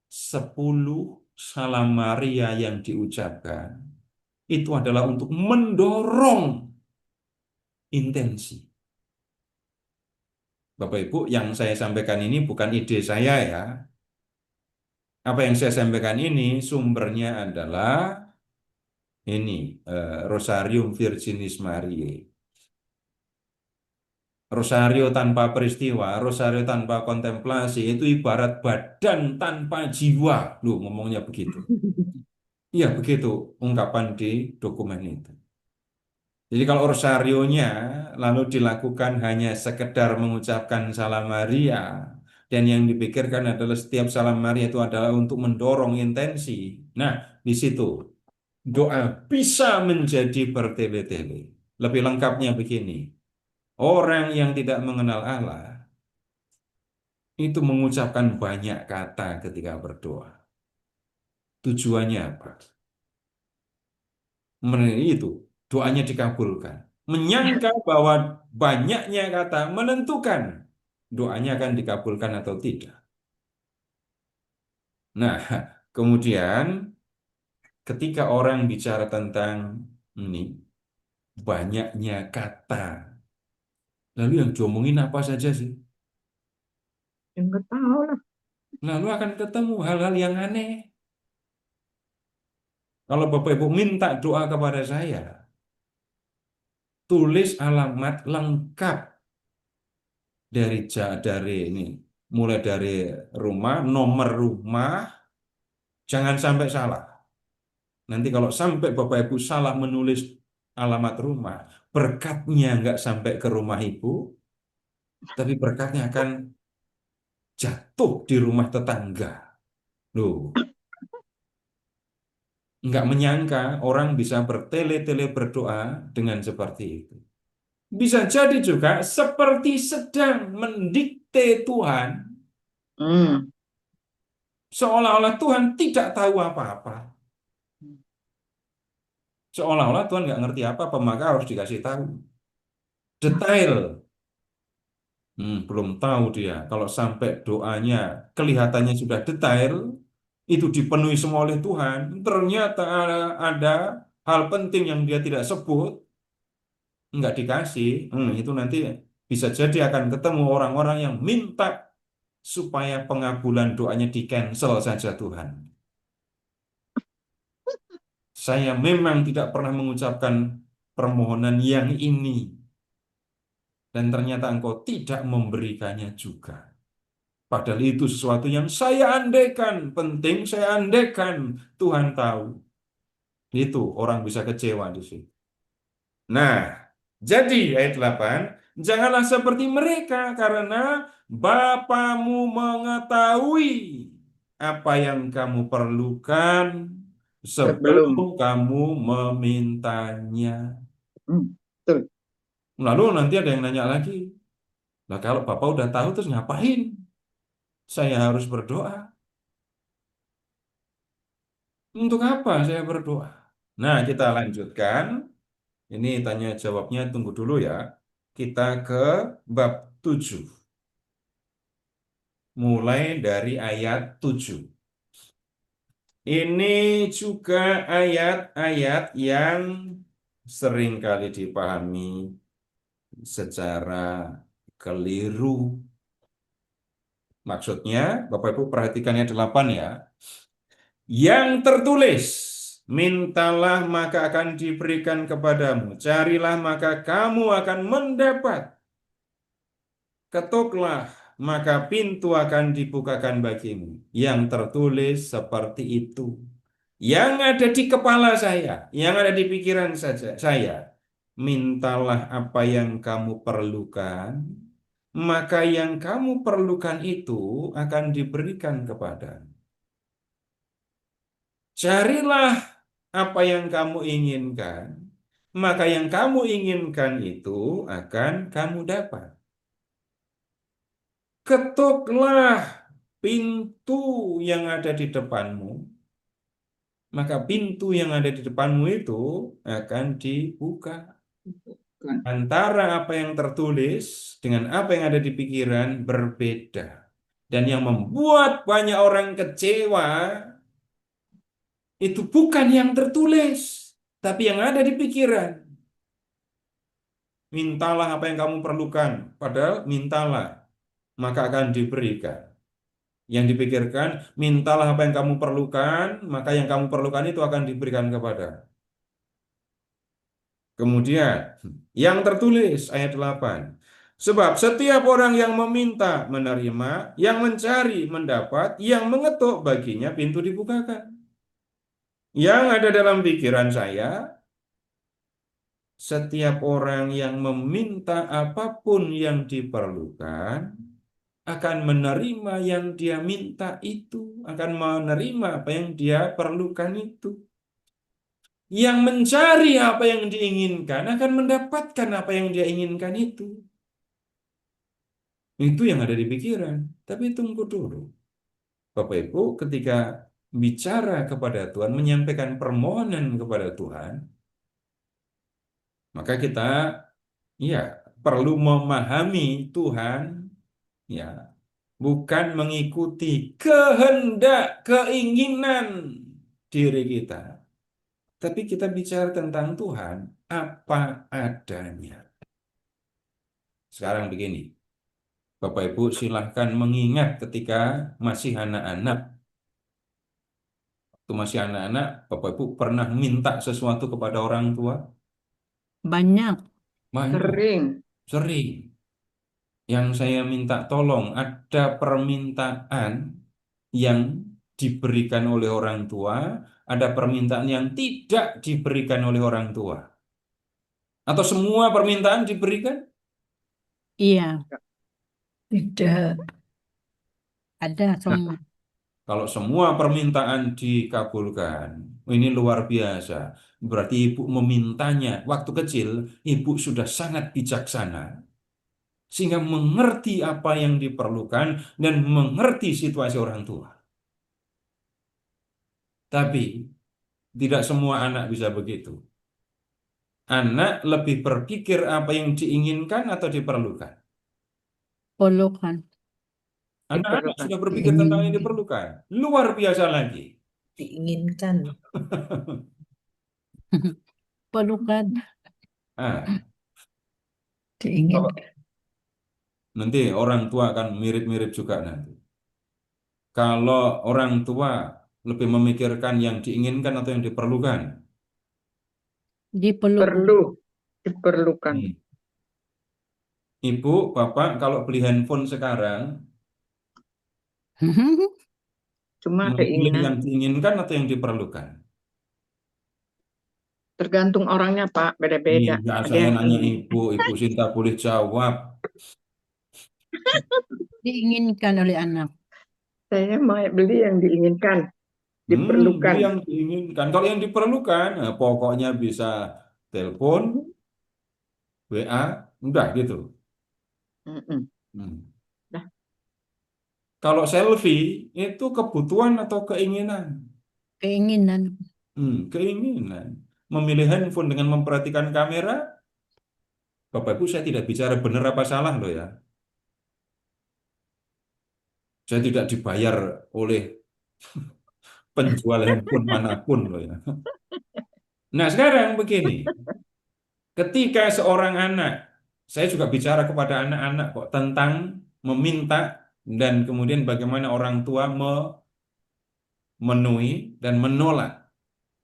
10 salam Maria yang diucapkan itu adalah untuk mendorong intensi. Bapak Ibu, yang saya sampaikan ini bukan ide saya ya. Apa yang saya sampaikan ini sumbernya adalah ini Rosarium Virginis Mariae. Rosario tanpa peristiwa, rosario tanpa kontemplasi itu ibarat badan tanpa jiwa. Loh, ngomongnya begitu. Iya, begitu ungkapan di dokumen itu. Jadi kalau rosarionya lalu dilakukan hanya sekedar mengucapkan salam Maria dan yang dipikirkan adalah setiap salam Maria itu adalah untuk mendorong intensi. Nah, di situ doa bisa menjadi bertele-tele. Lebih lengkapnya begini. Orang yang tidak mengenal Allah itu mengucapkan banyak kata ketika berdoa. Tujuannya apa? Itu doanya dikabulkan. Menyangka bahwa banyaknya kata menentukan doanya akan dikabulkan atau tidak. Nah, kemudian ketika orang bicara tentang ini banyaknya kata, lalu yang diomongin apa saja sih? Ya, nggak tahu lah. Lalu akan ketemu hal-hal yang aneh. Kalau Bapak Ibu minta doa kepada saya, tulis alamat lengkap dari ini, mulai dari rumah, nomor rumah, jangan sampai salah. Nanti kalau sampai Bapak Ibu salah menulis alamat rumah, berkatnya nggak sampai ke rumah Ibu, tapi berkatnya akan jatuh di rumah tetangga. Loh, nggak menyangka orang bisa bertele-tele berdoa dengan seperti itu. Bisa jadi juga seperti sedang mendikte Tuhan, Hmm. seolah-olah Tuhan tidak tahu apa-apa. Seolah-olah Tuhan nggak ngerti apa-apa, maka harus dikasih tahu. Detail. Belum tahu dia. Kalau sampai doanya kelihatannya sudah detail, itu dipenuhi semua oleh Tuhan, ternyata ada hal penting yang dia tidak sebut, nggak dikasih. Itu nanti bisa jadi akan ketemu orang-orang yang minta supaya pengabulan doanya di-cancel saja Tuhan. Saya memang tidak pernah mengucapkan permohonan yang ini, dan ternyata engkau tidak memberikannya juga. Padahal itu sesuatu yang saya andaikan, penting saya andaikan Tuhan tahu. Itu orang bisa kecewa di situ. Nah, jadi ayat 8, janganlah seperti mereka karena Bapamu mengetahui apa yang kamu perlukan sebelum Sebelum. kamu memintanya. Betul. Lalu nanti ada yang nanya lagi, lah kalau Bapak udah tahu terus ngapain? Saya harus berdoa. Untuk apa saya berdoa? Nah, kita lanjutkan. Ini tanya jawabnya tunggu dulu ya. Kita ke bab 7. Mulai dari ayat 7. Ini juga ayat-ayat yang sering kali dipahami secara keliru. Maksudnya, Bapak Ibu perhatikan ayat 8 ya. Yang tertulis, mintalah maka akan diberikan kepadamu, carilah maka kamu akan mendapat, ketuklah maka pintu akan dibukakan bagimu. Yang tertulis seperti itu. Yang ada di kepala saya, yang ada di pikiran saja saya, mintalah apa yang kamu perlukan, maka yang kamu perlukan itu akan diberikan kepadamu. Carilah apa yang kamu inginkan, maka yang kamu inginkan itu akan kamu dapat. Ketuklah pintu yang ada di depanmu, maka pintu yang ada di depanmu itu akan dibuka. Kan. Antara apa yang tertulis dengan apa yang ada di pikiran berbeda. Dan yang membuat banyak orang kecewa itu bukan yang tertulis, tapi yang ada di pikiran. Mintalah apa yang kamu perlukan, padahal mintalah, maka akan diberikan. Yang dipikirkan, mintalah apa yang kamu perlukan, maka yang kamu perlukan itu akan diberikan kepada. Kemudian, yang tertulis ayat 8. Sebab setiap orang yang meminta menerima, yang mencari mendapat, yang mengetuk baginya pintu dibukakan. Yang ada dalam pikiran saya, setiap orang yang meminta apapun yang diperlukan akan menerima yang dia minta itu, akan menerima apa yang dia perlukan itu. Yang mencari apa yang diinginkan akan mendapatkan apa yang dia inginkan itu. Itu yang ada di pikiran. Tapi tunggu dulu. Bapak Ibu, ketika bicara kepada Tuhan, menyampaikan permohonan kepada Tuhan, maka kita ya perlu memahami Tuhan, ya, bukan mengikuti kehendak, keinginan diri kita. Tapi kita bicara tentang Tuhan apa adanya. Sekarang begini, Bapak Ibu silahkan mengingat ketika masih anak-anak. Waktu masih anak-anak, Bapak Ibu pernah minta sesuatu kepada orang tua? Banyak. Banyak, Sering. sering. Yang saya minta tolong, ada permintaan yang diberikan oleh orang tua, ada permintaan yang tidak diberikan oleh orang tua. Atau semua permintaan diberikan? Iya, Tidak. ada Nah, semua. kalau semua permintaan dikabulkan, ini luar biasa. Berarti ibu memintanya. Waktu kecil, ibu sudah sangat bijaksana. Sehingga mengerti apa yang diperlukan dan mengerti situasi orang tua. Tapi, tidak semua anak bisa begitu. Anak lebih berpikir apa yang diinginkan atau diperlukan. Pelukan. Anak-anak Diperlukan. sudah berpikir tentang yang Diingin- diperlukan. Luar biasa lagi. Diinginkan. Pelukan. Ah, Diingin. kalau nanti orang tua akan mirip-mirip juga nanti. Kalau orang tua lebih memikirkan yang diinginkan atau yang diperlukan. Diperlukan. Perlu, diperlukan. Hmm. Ibu, bapak, kalau beli handphone sekarang, Cuma mau beli keinginan. yang diinginkan atau yang diperlukan? Tergantung orangnya, Pak. Beda-beda. Iya, Ada saya yang nanya ingin. Ibu Sinta boleh jawab. Diinginkan oleh anak. Saya mau beli yang diinginkan. Diperlukan. Beli yang diinginkan. Kalau yang diperlukan, pokoknya bisa telepon, WA, udah gitu. Mm-mm. Hmm. Dah. Kalau selfie itu kebutuhan atau keinginan? Keinginan. Keinginan. Memilih handphone dengan memperhatikan kamera, Bapak Ibu saya tidak bicara benar apa salah loh ya. Saya tidak dibayar oleh penjual handphone manapun loh ya. Nah sekarang begini, ketika seorang anak, saya juga bicara kepada anak-anak kok tentang meminta dan kemudian bagaimana orang tua memenuhi dan menolak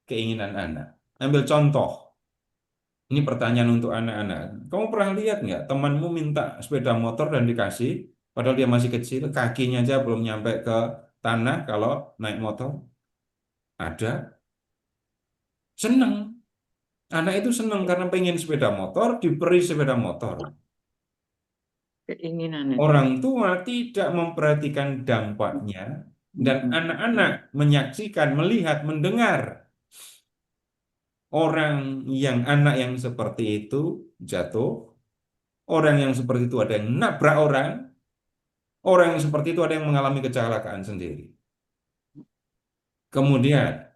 keinginan anak. Ambil contoh, ini pertanyaan untuk anak-anak. Kamu pernah lihat nggak temanmu minta sepeda motor dan dikasih, padahal dia masih kecil, kakinya aja belum nyampe ke tanah kalau naik motor? Ada, seneng. Anak itu seneng karena pengen sepeda motor, diberi sepeda motor. Keinginan itu. Orang tua tidak memperhatikan dampaknya, dan anak-anak menyaksikan, melihat, mendengar anak yang seperti itu jatuh, orang yang seperti itu ada yang nabrak orang yang seperti itu ada yang mengalami kecelakaan sendiri. Kemudian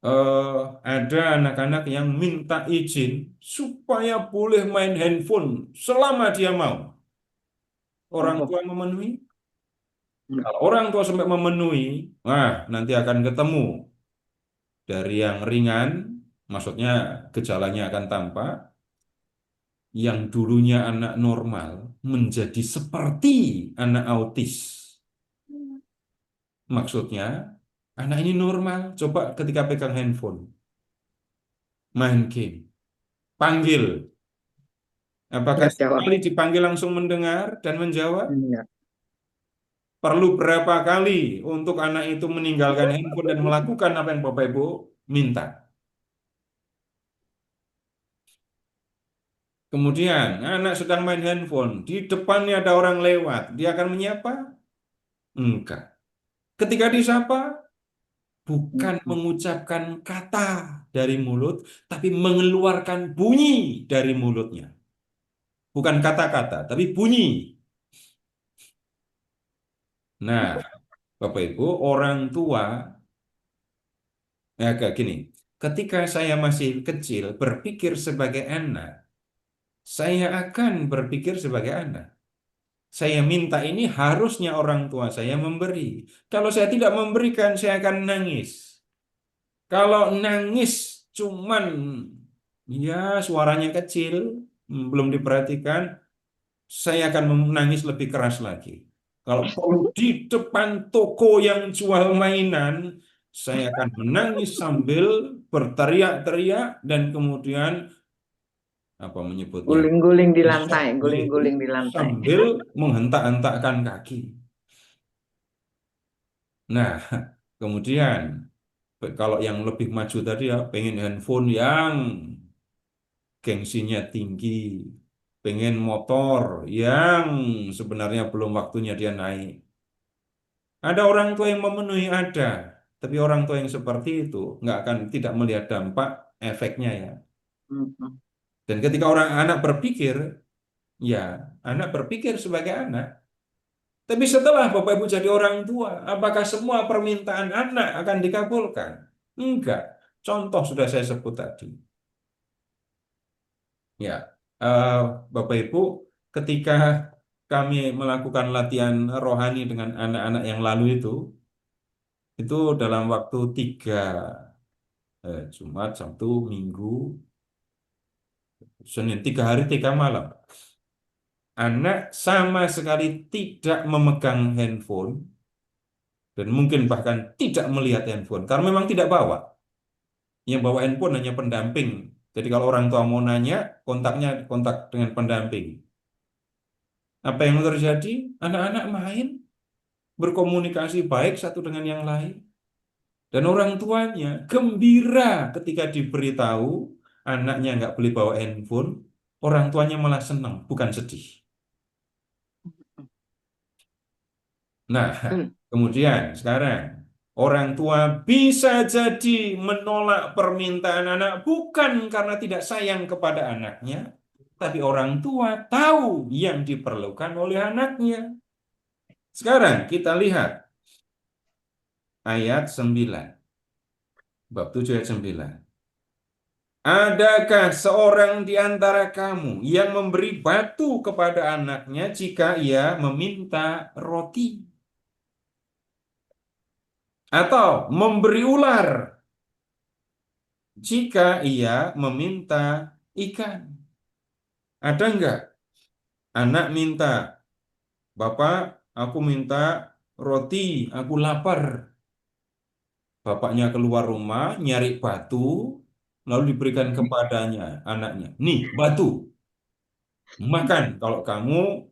ada anak-anak yang minta izin supaya boleh main handphone selama dia mau. Orang tua memenuhi. Kalau orang tua sampai memenuhi, nanti akan ketemu dari yang ringan, maksudnya gejalanya akan tampak, yang dulunya anak normal menjadi seperti anak autis. Maksudnya, anak ini normal, coba ketika pegang handphone, main game, panggil. Apakah Nggak jawab. sekali dipanggil langsung mendengar dan menjawab? Enggak. Perlu berapa kali untuk anak itu meninggalkan handphone dan melakukan apa yang Bapak Ibu minta? Kemudian, anak sedang main handphone, di depannya ada orang lewat, dia akan menyapa? Enggak. Ketika disapa, bukan mengucapkan kata dari mulut, tapi mengeluarkan bunyi dari mulutnya. Bukan kata-kata, tapi bunyi. Nah, Bapak Ibu, orang tua, kayak gini, ketika saya masih kecil, berpikir sebagai anak, saya akan berpikir sebagai anak. Saya minta ini harusnya orang tua saya memberi. Kalau saya tidak memberikan, saya akan nangis. Kalau nangis cuman ya suaranya kecil, belum diperhatikan, saya akan menangis lebih keras lagi. Kalau perlu di depan toko yang jual mainan, saya akan menangis sambil berteriak-teriak dan kemudian apa menyebutnya? Guling-guling di lantai, Iya, guling-guling di lantai. sambil menghentak-hentakkan kaki. Nah, kemudian kalau yang lebih maju tadi ya pengen handphone yang gengsinya tinggi, pengen motor yang sebenarnya belum waktunya dia naik. Ada orang tua yang memenuhi, ada, tapi orang tua yang seperti itu tidak melihat dampak efeknya ya. Mm-mm. Dan ketika anak berpikir, ya anak berpikir sebagai anak. Tapi setelah Bapak Ibu jadi orang tua, apakah semua permintaan anak akan dikabulkan? Enggak. Contoh sudah saya sebut tadi. Ya, eh, Bapak Ibu, ketika kami melakukan latihan rohani dengan anak-anak yang lalu itu dalam waktu Jumat, Sabtu, Minggu, Senin, 3 hari 3 malam. Anak sama sekali tidak memegang handphone dan mungkin bahkan tidak melihat handphone karena memang tidak bawa. Yang bawa handphone hanya pendamping. Jadi kalau orang tua mau nanya, kontak dengan pendamping. Apa yang terjadi? Anak-anak main, berkomunikasi baik satu dengan yang lain. Dan orang tuanya gembira ketika diberitahu anaknya nggak boleh bawa handphone, orang tuanya malah senang, bukan sedih. Nah, Betul. kemudian sekarang orang tua bisa jadi menolak permintaan anak bukan karena tidak sayang kepada anaknya, tapi orang tua tahu yang diperlukan oleh anaknya. Sekarang kita lihat ayat 9, bab 7 ayat 9. Adakah seorang di antara kamu yang memberi batu kepada anaknya jika ia meminta roti? Atau memberi ular jika ia meminta ikan? Ada enggak? Anak minta, Bapak, aku minta roti, aku lapar. Bapaknya keluar rumah, nyari batu, lalu diberikan kepadanya, anaknya. Nih, batu, makan. Kalau kamu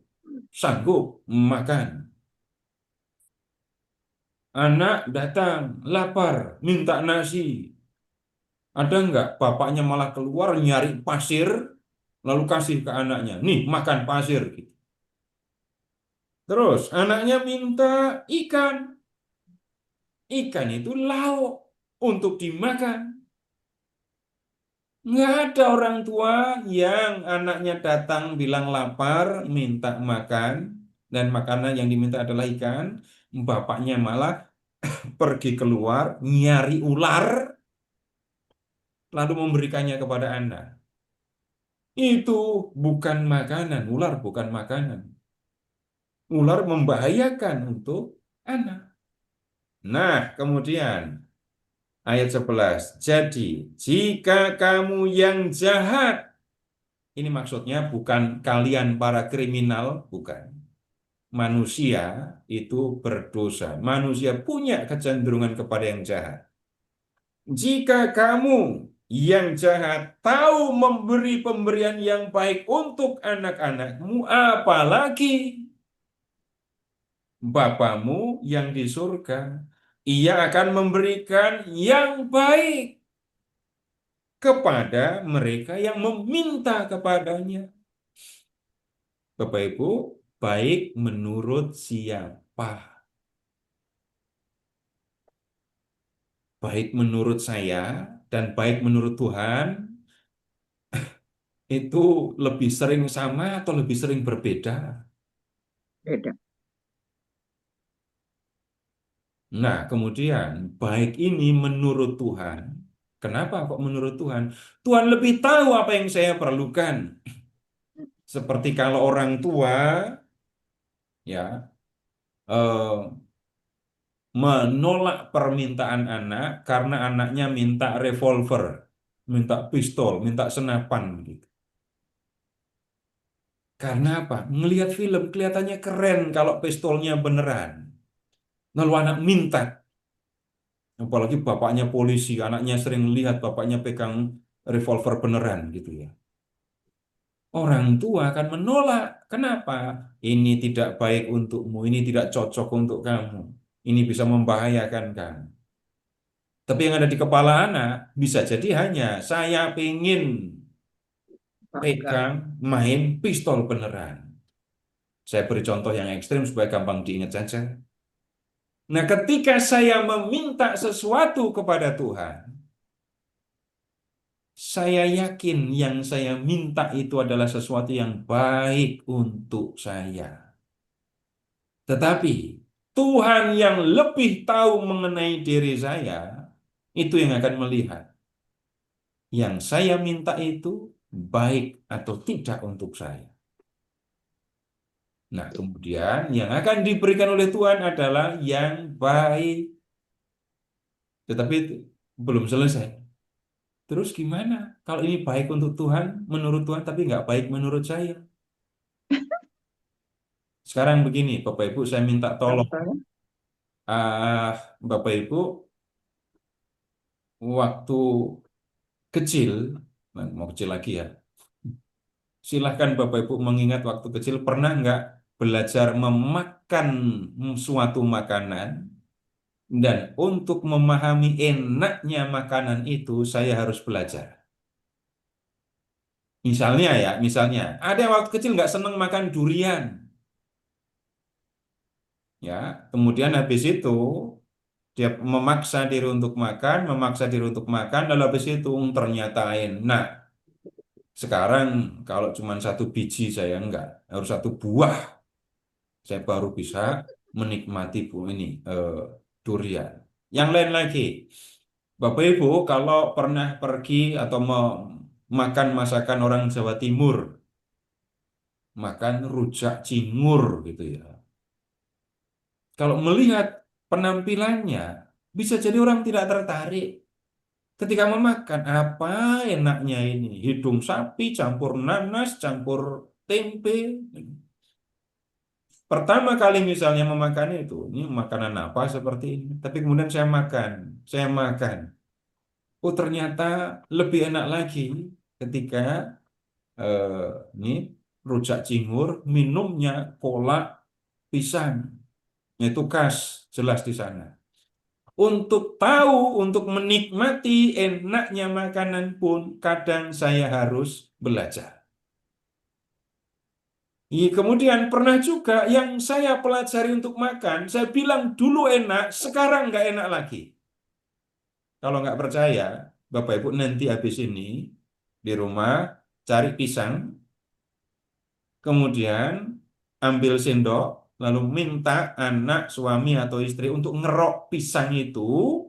sanggup, makan. Anak datang, lapar, minta nasi. Ada enggak? Bapaknya malah keluar nyari pasir, lalu kasih ke anaknya. Nih, makan pasir. Gitu. Terus anaknya minta ikan. Ikan itu lauk untuk dimakan. Nggak ada orang tua yang anaknya datang bilang lapar, minta makan, dan makanan yang diminta adalah ikan. Bapaknya malah pergi keluar, nyari ular, lalu memberikannya kepada anak. Itu bukan makanan, ular bukan makanan. Ular membahayakan untuk anak. Nah, kemudian ayat 11. Jadi, jika kamu yang jahat, ini maksudnya bukan kalian para kriminal, bukan. Manusia itu berdosa. Manusia punya kecenderungan kepada yang jahat. Jika kamu yang jahat tahu memberi pemberian yang baik untuk anak-anakmu, apalagi Bapamu yang di surga, ia akan memberikan yang baik kepada mereka yang meminta kepadanya. Bapak Ibu, baik menurut siapa? Baik menurut saya dan baik menurut Tuhan itu lebih sering sama atau lebih sering berbeda? Beda. Nah, kemudian baik ini menurut Tuhan. Kenapa kok menurut Tuhan? Tuhan lebih tahu apa yang saya perlukan. Seperti kalau orang tua ya menolak permintaan anak karena anaknya minta revolver, minta pistol, minta senapan gitu. Karena apa? Ngelihat film kelihatannya keren kalau pistolnya beneran. Lalu anak minta. Apalagi bapaknya polisi, anaknya sering lihat bapaknya pegang revolver beneran gitu ya. Orang tua akan menolak. Kenapa? Ini tidak baik untukmu, ini tidak cocok untuk kamu. ini bisa membahayakan kan. Tapi yang ada di kepala anak bisa jadi hanya saya pengen Bangga. pegang main pistol beneran. Saya beri contoh yang ekstrim supaya gampang diingat saja. Nah, ketika saya meminta sesuatu kepada Tuhan, saya yakin yang saya minta itu adalah sesuatu yang baik untuk saya. Tetapi Tuhan yang lebih tahu mengenai diri saya, itu yang akan melihat yang saya minta itu baik atau tidak untuk saya. Nah, kemudian yang akan diberikan oleh Tuhan adalah yang baik. Tetapi itu belum selesai. Terus gimana? Kalau ini baik untuk Tuhan, menurut Tuhan, tapi nggak baik menurut saya. Sekarang begini, Bapak Ibu, saya minta tolong. Apa? Bapak Ibu, waktu kecil, nah, mau kecil lagi ya, silahkan Bapak Ibu mengingat waktu kecil pernah nggak belajar memakan suatu makanan, dan untuk memahami enaknya makanan itu saya harus belajar. Misalnya ada yang waktu kecil nggak seneng makan durian, ya, kemudian habis itu dia memaksa diri untuk makan, lalu habis itu ternyata enak. Sekarang kalau cuma satu biji saya enggak, harus satu buah saya baru bisa menikmati durian. Yang lain lagi, Bapak Ibu kalau pernah pergi atau makan masakan orang Jawa Timur, makan rujak cingur gitu ya. Kalau melihat penampilannya, bisa jadi orang tidak tertarik. Ketika memakan, apa enaknya ini? Hidung sapi campur nanas, campur tempe. Pertama kali misalnya memakan itu, ini makanan apa seperti ini? Tapi kemudian saya makan. Oh, ternyata lebih enak lagi ketika ini rujak cingur, minumnya kolak pisang. Itu khas jelas di sana. Untuk menikmati enaknya makanan pun kadang saya harus belajar. Kemudian pernah juga yang saya pelajari untuk makan, saya bilang dulu enak, sekarang nggak enak lagi. Kalau nggak percaya, Bapak Ibu nanti habis ini di rumah cari pisang, kemudian ambil sendok, lalu minta anak, suami atau istri untuk ngerok pisang itu,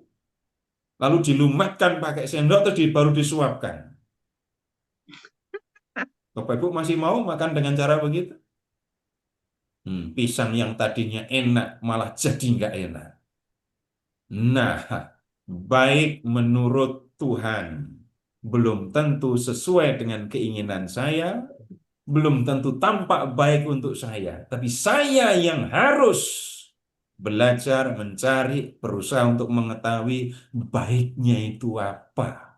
lalu dilumatkan pakai sendok, terus baru disuapkan. Bapak Ibu masih mau makan dengan cara begitu? Pisang yang tadinya enak malah jadi nggak enak. Nah, baik menurut Tuhan belum tentu sesuai dengan keinginan saya, belum tentu tampak baik untuk saya, tapi saya yang harus belajar, mencari, berusaha untuk mengetahui baiknya itu apa.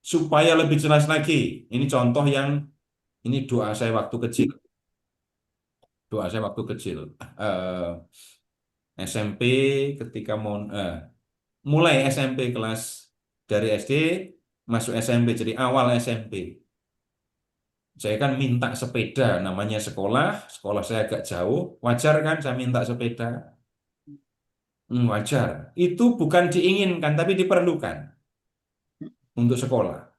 Supaya lebih jelas lagi, ini contoh ini doa saya waktu kecil. Doa saya waktu kecil. SMP ketika mulai SMP kelas dari SD masuk SMP, jadi awal SMP. Saya kan minta sepeda, namanya sekolah saya agak jauh, wajar kan saya minta sepeda? Wajar. Itu bukan diinginkan, tapi diperlukan untuk sekolah.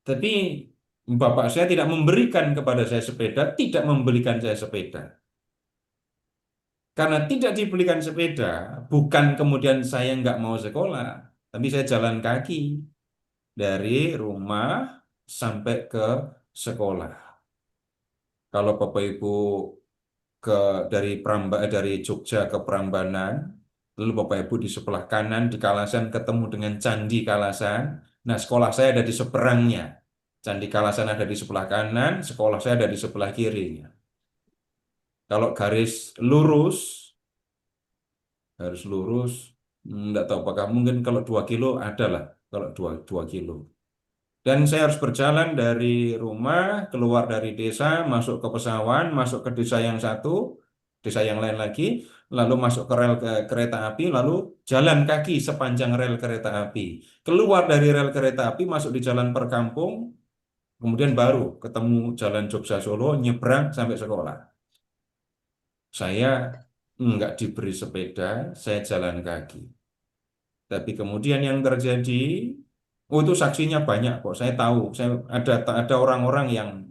Tapi bapak saya tidak memberikan kepada saya sepeda, tidak membelikan saya sepeda. Karena tidak dibelikan sepeda, bukan kemudian saya nggak mau sekolah, tapi saya jalan kaki dari rumah sampai ke sekolah. Kalau Bapak Ibu dari Jogja ke Prambanan, lalu Bapak Ibu di sebelah kanan di Kalasan ketemu dengan Candi Kalasan. Nah, sekolah saya ada di seberangnya. Candi Kalasan ada di sebelah kanan, sekolah saya ada di sebelah kirinya. Kalau harus lurus, enggak tahu apakah mungkin kalau 2 kilo adalah kalau 2 kilo. Dan saya harus berjalan dari rumah, keluar dari desa, masuk ke pesawan, masuk ke desa yang satu, desa yang lain lagi, lalu masuk ke rel kereta api, lalu jalan kaki sepanjang rel kereta api. Keluar dari rel kereta api, masuk di jalan perkampung, kemudian baru ketemu jalan Jogja Solo, nyebrang sampai sekolah. Saya nggak diberi sepeda, saya jalan kaki. Tapi kemudian yang terjadi, oh itu saksinya banyak kok. Saya tahu, saya ada orang-orang yang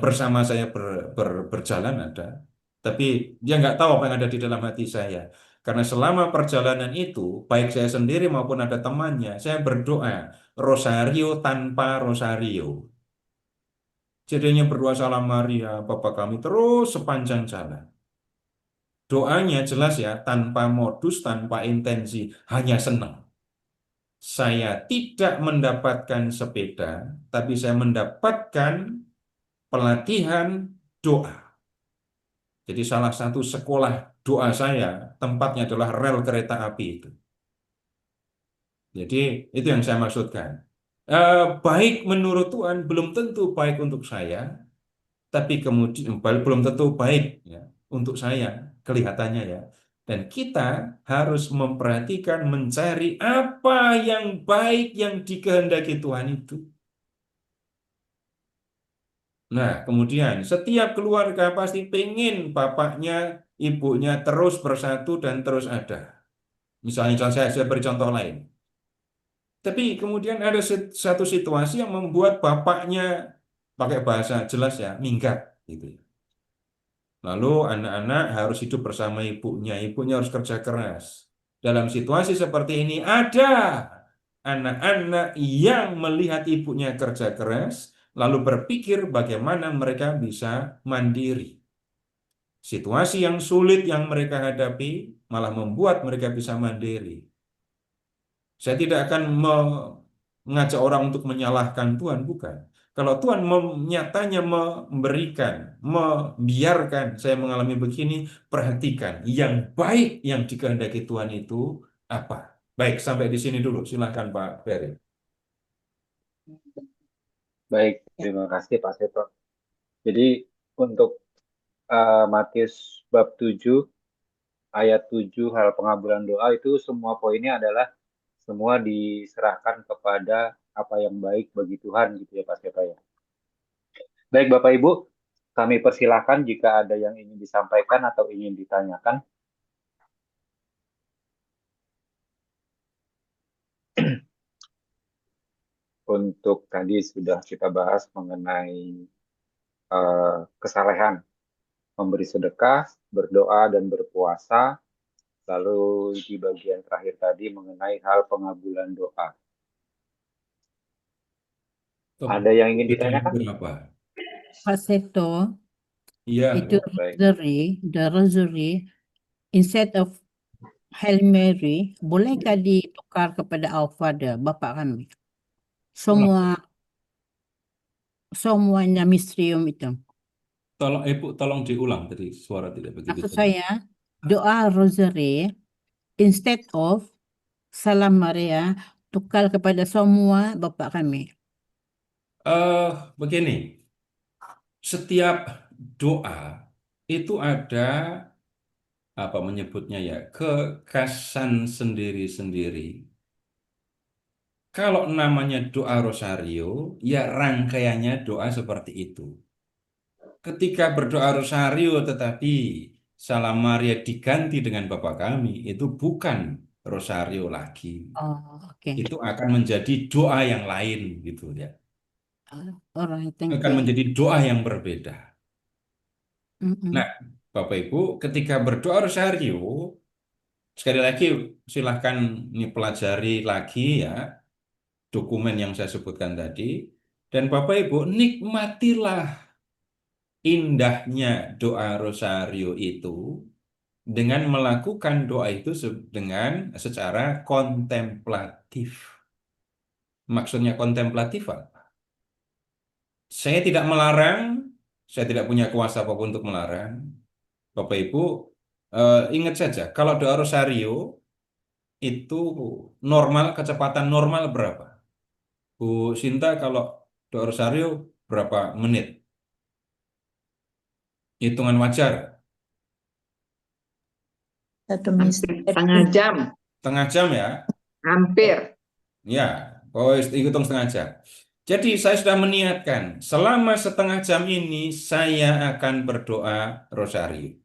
bersama saya berjalan ada. Tapi dia nggak tahu apa yang ada di dalam hati saya. Karena selama perjalanan itu, baik saya sendiri maupun ada temannya, saya berdoa rosario tanpa rosario. Jadinya berdoa salam Maria, Bapa kami terus sepanjang jalan. Doanya jelas ya, tanpa modus, tanpa intensi, hanya senang. Saya tidak mendapatkan sepeda, tapi saya mendapatkan pelatihan doa. Jadi salah satu sekolah doa saya, tempatnya adalah rel kereta api itu. Jadi itu yang saya maksudkan. Baik menurut Tuhan belum tentu baik untuk saya, tapi kemudian belum tentu baik ya untuk saya kelihatannya ya. Dan kita harus memperhatikan, mencari apa yang baik yang dikehendaki Tuhan itu. Nah, kemudian setiap keluarga pasti pengen bapaknya, ibunya terus bersatu dan terus ada. Misalnya saya beri contoh lain. Tapi kemudian ada satu situasi yang membuat bapaknya, pakai bahasa jelas ya, minggat gitu ya. Lalu anak-anak harus hidup bersama ibunya, ibunya harus kerja keras. Dalam situasi seperti ini ada anak-anak yang melihat ibunya kerja keras, lalu berpikir bagaimana mereka bisa mandiri. Situasi yang sulit yang mereka hadapi malah membuat mereka bisa mandiri. Saya tidak akan mengajak orang untuk menyalahkan Tuhan, bukan. Kalau Tuhan nyatanya memberikan, membiarkan saya mengalami begini, perhatikan yang baik yang dikehendaki Tuhan itu apa. Baik, sampai di sini dulu. Silakan Pak Ferry. Baik, terima kasih Pak Seto. Jadi untuk Matius bab 7 ayat 7 hal pengabulan doa itu semua poinnya adalah semua diserahkan kepada apa yang baik bagi Tuhan gitu ya Pak Seto ya. Baik Bapak Ibu, kami persilahkan jika ada yang ingin disampaikan atau ingin ditanyakan. Untuk tadi sudah kita bahas mengenai kesalehan, memberi sedekah, berdoa dan berpuasa. Lalu di bagian terakhir tadi mengenai hal pengabulan doa. Ada yang ingin ditanyakan? Berapa? Pak Seto, Iya, itu baik. the rosary, instead of Hail Mary, bolehkah ditukar kepada Our Father, Bapa kami? Semuanya misterium itu. tolong Ibu tolong diulang tadi suara tidak begitu Maksud jelas. saya, doa rosary, instead of Salam Maria, tukar kepada semua Bapa kami. Begini, setiap doa itu ada apa menyebutnya ya, kekhasan sendiri-sendiri. Kalau namanya doa rosario, ya rangkaiannya doa seperti itu. Ketika berdoa rosario tetapi Salam Maria diganti dengan Bapa kami, itu bukan rosario lagi. Oh, oke. Itu akan menjadi doa yang lain gitu ya. Alright, thank Akan you. menjadi doa yang berbeda. Mm-mm. Nah, Bapak Ibu, ketika berdoa rosario, sekali lagi silahkan ini pelajari lagi ya dokumen yang saya sebutkan tadi. Dan Bapak Ibu, nikmatilah indahnya doa rosario itu dengan melakukan doa itu dengan secara kontemplatif. Maksudnya kontemplatif apa? Saya tidak melarang, saya tidak punya kuasa apapun untuk melarang. Bapak Ibu, ingat saja, kalau doa rosario itu normal, kecepatan normal berapa? Bu Sinta, kalau doa rosario berapa menit? Hitungan wajar. Satu Hampir misteri. setengah jam. Setengah jam ya? Hampir. Ya, oh hitung setengah jam. Jadi saya sudah meniatkan, selama setengah jam ini saya akan berdoa rosari.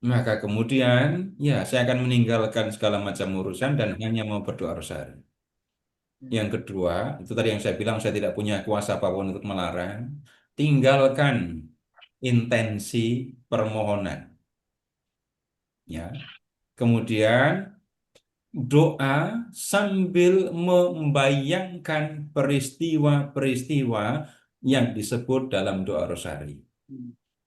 Maka kemudian, ya saya akan meninggalkan segala macam urusan dan hanya mau berdoa rosari. Yang kedua, itu tadi yang saya bilang, saya tidak punya kuasa apapun untuk melarang. Tinggalkan intensi permohonan. Ya. Kemudian doa sambil membayangkan peristiwa-peristiwa yang disebut dalam doa rosari.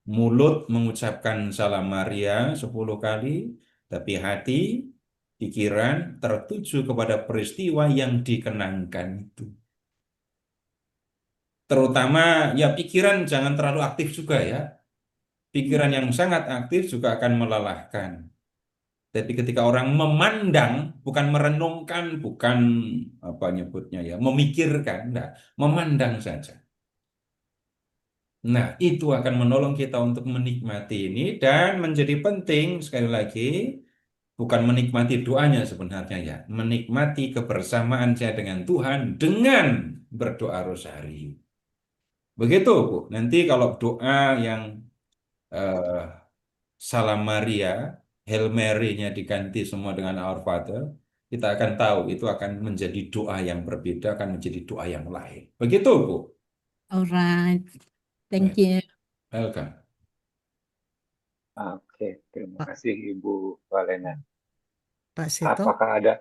Mulut mengucapkan salam Maria 10 kali, tapi hati, pikiran tertuju kepada peristiwa yang dikenangkan itu. Terutama ya pikiran jangan terlalu aktif juga ya. Pikiran yang sangat aktif juga akan melelahkan. Tapi ketika orang memandang, bukan merenungkan, bukan apa nyebutnya ya, memikirkan, enggak, memandang saja. Nah, itu akan menolong kita untuk menikmati ini dan menjadi penting sekali lagi bukan menikmati doanya sebenarnya ya, menikmati kebersamaan saya dengan Tuhan dengan berdoa rosari. Begitu, Bu. Nanti kalau doa yang eh, Salam Maria, Hail Mary-nya diganti semua dengan Our Father, kita akan tahu itu akan menjadi doa yang berbeda, akan menjadi doa yang lain. Begitu, Bu. Alright, thank Baik, you. welcome. Oke, terima Pak, kasih Ibu Valena. Pak Seto, Apakah ada?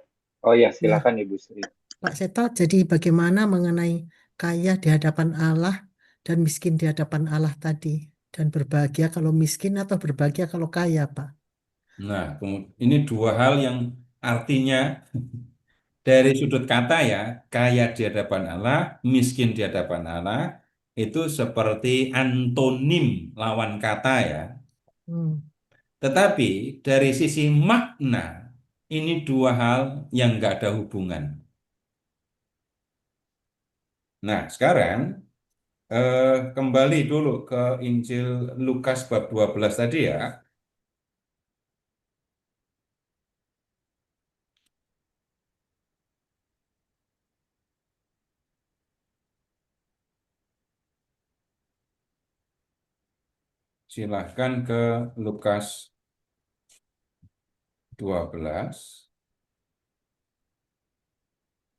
Oh ya, ya, silakan Ibu Sri. Pak Seto, jadi bagaimana mengenai kaya di hadapan Allah dan miskin di hadapan Allah tadi? Dan berbahagia kalau miskin atau berbahagia kalau kaya, Pak? Nah, ini dua hal yang artinya dari sudut kata ya, kaya di hadapan Allah, miskin di hadapan Allah, itu seperti antonim lawan kata ya. Hmm. Tetapi dari sisi makna, ini dua hal yang nggak ada hubungan. Nah, sekarang kembali dulu ke Injil Lukas bab 12 tadi ya. Silahkan ke Lukas 12.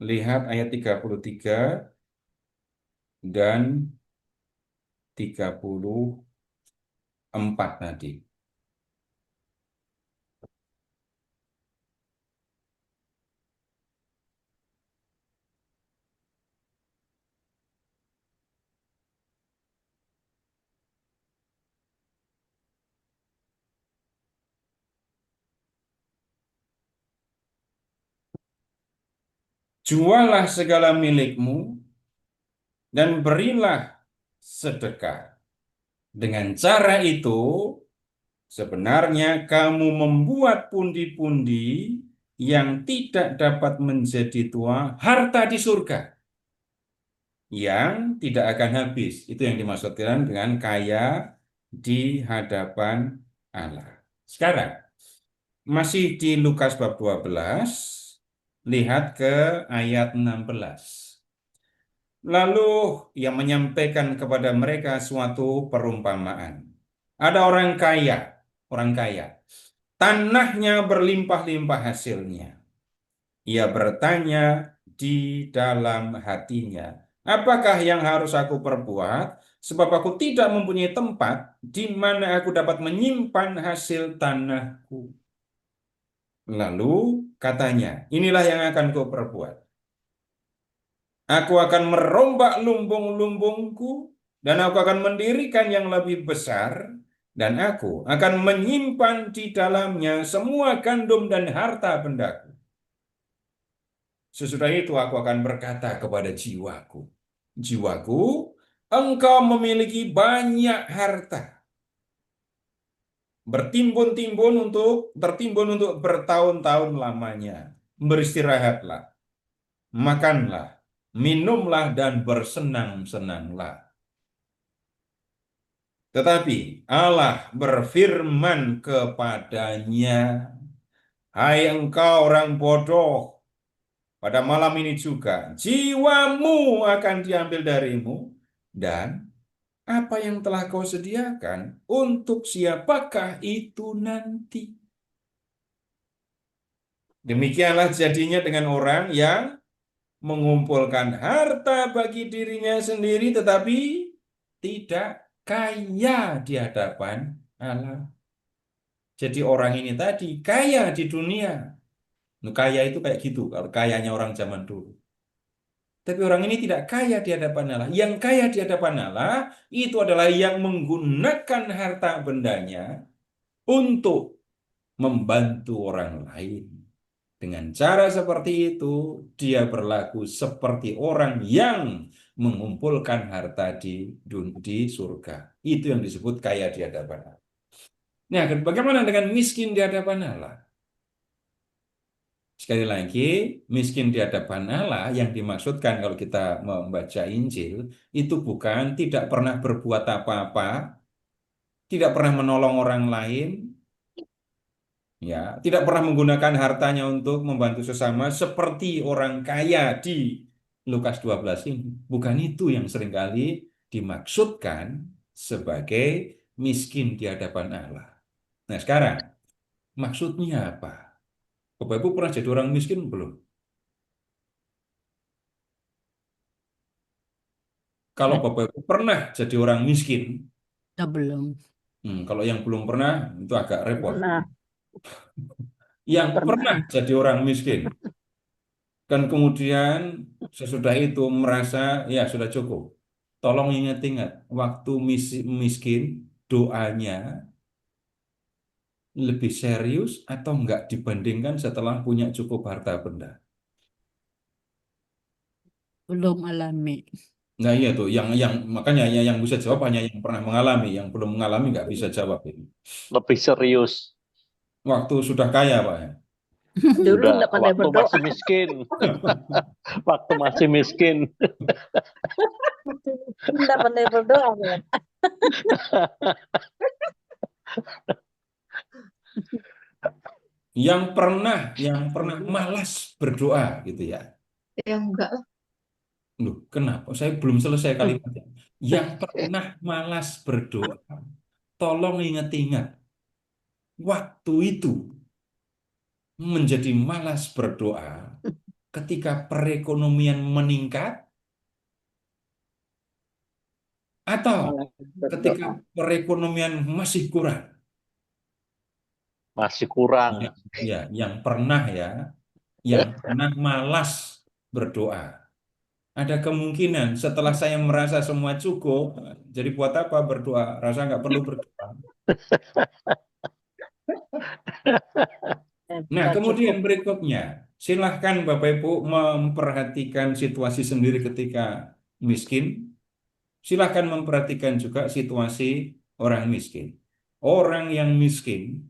Lihat ayat 33 dan 34 tadi. Jualah segala milikmu dan berilah sedekah. Dengan cara itu, sebenarnya kamu membuat pundi-pundi yang tidak dapat menjadi tua, harta di surga yang tidak akan habis. Itu yang dimaksudkan dengan kaya di hadapan Allah. Sekarang, masih di Lukas bab 12, lihat ke ayat 16. Lalu ia menyampaikan kepada mereka suatu perumpamaan. Ada orang kaya. Tanahnya berlimpah-limpah hasilnya. Ia bertanya di dalam hatinya, apakah yang harus aku perbuat? Sebab aku tidak mempunyai tempat di mana aku dapat menyimpan hasil tanahku. Lalu katanya, inilah yang akan kau perbuat. Aku akan merombak lumbung-lumbungku dan aku akan mendirikan yang lebih besar dan aku akan menyimpan di dalamnya semua gandum dan harta bendaku. Sesudah itu aku akan berkata kepada jiwaku, jiwaku, engkau memiliki banyak harta. Tertimbun untuk bertahun-tahun lamanya. Beristirahatlah, makanlah, minumlah dan bersenang-senanglah. Tetapi Allah berfirman kepadanya, "Hai engkau orang bodoh, pada malam ini juga jiwamu akan diambil darimu, dan apa yang telah kau sediakan, untuk siapakah itu nanti?" Demikianlah jadinya dengan orang yang mengumpulkan harta bagi dirinya sendiri, tetapi tidak kaya di hadapan Allah. Jadi orang ini tadi kaya di dunia. Nah, kaya itu kayak gitu, kalau kayanya orang zaman dulu. Tapi orang ini tidak kaya di hadapan Allah. Yang kaya di hadapan Allah itu adalah yang menggunakan harta bendanya untuk membantu orang lain. Dengan cara seperti itu, dia berlaku seperti orang yang mengumpulkan harta di surga. Itu yang disebut kaya di hadapan Allah. Nah, bagaimana dengan miskin di hadapan Allah? Sekali lagi, miskin di hadapan Allah yang dimaksudkan kalau kita membaca Injil, itu bukan tidak pernah berbuat apa-apa, tidak pernah menolong orang lain, ya, tidak pernah menggunakan hartanya untuk membantu sesama seperti orang kaya di Lukas 12 ini. Bukan itu yang seringkali dimaksudkan sebagai miskin di hadapan Allah. Nah, sekarang maksudnya apa? Bapak Ibu pernah jadi orang miskin belum? Kalau Bapak Ibu pernah jadi orang miskin, Belum. kalau yang belum pernah itu agak repot. Nah, Yang Pernah. pernah jadi orang miskin, kan kemudian sesudah itu merasa ya sudah cukup. Tolong ingat-ingat, waktu miskin doanya lebih serius atau enggak dibandingkan setelah punya cukup harta benda. Belum alami. Nah iya tuh, yang makanya yang bisa jawab hanya yang pernah mengalami, yang belum mengalami nggak bisa jawab ini. Lebih serius. Waktu sudah kaya Pak ya. Dulu Udah, nggak pandai waktu berdoa. masih miskin. Waktu masih miskin. Nggak pandai berdoa, kan? Yang pernah malas berdoa gitu ya. Ya enggak lah. Loh, kenapa? Saya belum selesai kalimatnya. Yang pernah malas berdoa, tolong ingat-ingat. Waktu itu menjadi malas berdoa ketika perekonomian meningkat atau Malas berdoa. ketika perekonomian masih kurang. Masih kurang. Ya, yang pernah malas berdoa. Ada kemungkinan setelah saya merasa semua cukup, jadi buat apa berdoa? Rasa nggak perlu berdoa. Nah, Nggak kemudian cukup. berikutnya, silahkan Bapak Ibu memperhatikan situasi sendiri ketika miskin. Silahkan memperhatikan juga situasi orang miskin. Orang yang miskin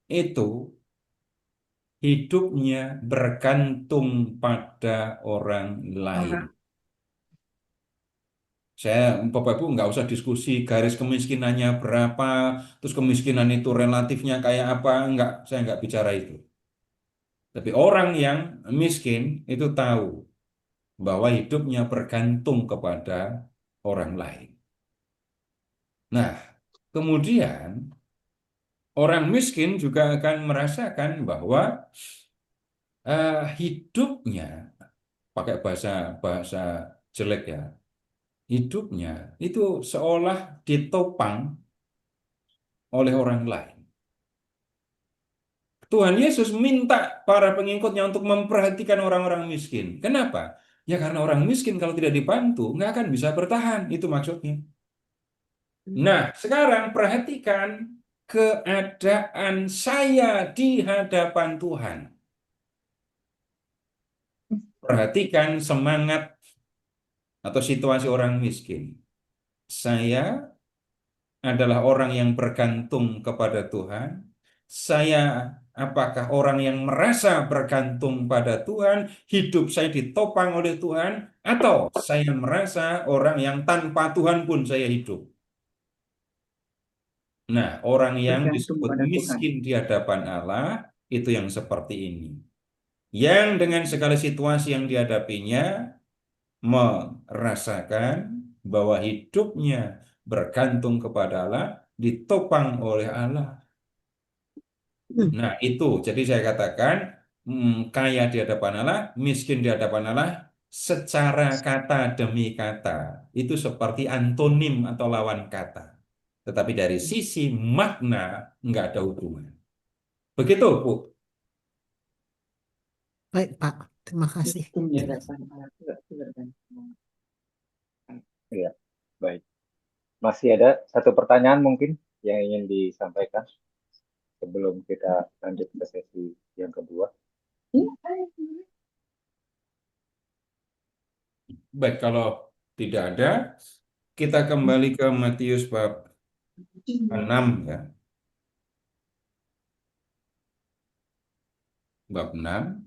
itu hidupnya bergantung pada orang lain. Bapak Ibu nggak usah diskusi garis kemiskinannya berapa, terus kemiskinan itu relatifnya kayak apa, saya nggak bicara itu. Tapi orang yang miskin itu tahu bahwa hidupnya bergantung kepada orang lain. Nah, kemudian orang miskin juga akan merasakan bahwa hidupnya, pakai bahasa jelek ya, hidupnya itu seolah ditopang oleh orang lain. Tuhan Yesus minta para pengikutnya untuk memperhatikan orang-orang miskin. Kenapa? Ya karena orang miskin kalau tidak dibantu nggak akan bisa bertahan. Itu maksudnya. Nah, sekarang perhatikan keadaan saya di hadapan Tuhan. Perhatikan semangat atau situasi orang miskin. Saya adalah orang yang bergantung kepada Tuhan. Saya apakah orang yang merasa bergantung pada Tuhan, hidup saya ditopang oleh Tuhan, atau saya merasa orang yang tanpa Tuhan pun saya hidup? Nah, orang yang Bergantung disebut pada Tuhan. miskin di hadapan Allah itu yang seperti ini. Yang dengan segala situasi yang dihadapinya merasakan bahwa hidupnya bergantung kepada Allah, ditopang oleh Allah. Nah, itu. Jadi saya katakan kaya di hadapan Allah, miskin di hadapan Allah secara kata demi kata. Itu seperti antonim atau lawan kata. Tetapi dari sisi makna nggak ada hubungan. Begitu, Bu. Baik, Pak. Terima kasih. Miskin di hadapan Allah itu bergantung. Iya, baik. Masih ada satu pertanyaan mungkin yang ingin disampaikan sebelum kita lanjut ke sesi yang kedua. Baik, kalau tidak ada, kita kembali ke Matius bab 6 ya. Bab 6.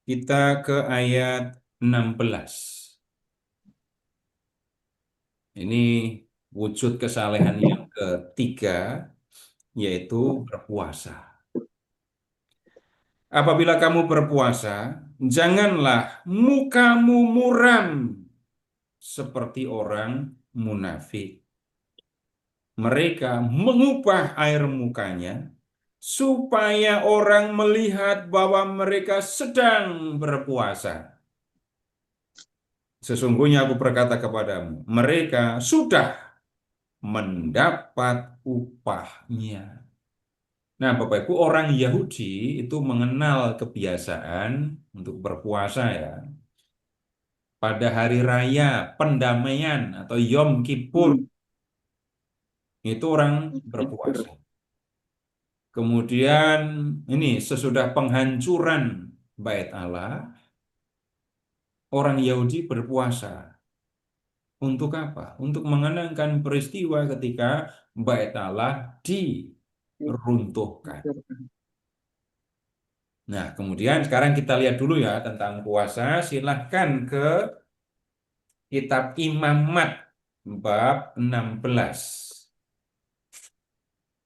Kita ke ayat 16. Ini wujud kesalehan yang ketiga, yaitu berpuasa. Apabila kamu berpuasa, janganlah mukamu muram seperti orang munafik. Mereka mengubah air mukanya supaya orang melihat bahwa mereka sedang berpuasa. Sesungguhnya aku berkata kepadamu, mereka sudah mendapat upahnya. Nah, Bapak Ibu, orang Yahudi itu mengenal kebiasaan untuk berpuasa ya. Pada hari raya pendamaian atau Yom Kippur, itu orang berpuasa. Kemudian ini sesudah penghancuran Bait Allah, orang Yahudi berpuasa. Untuk apa? Untuk mengenangkan peristiwa ketika Bait Allah diruntuhkan. Nah, kemudian sekarang kita lihat dulu ya tentang puasa. Silahkan ke kitab Imamat bab 16.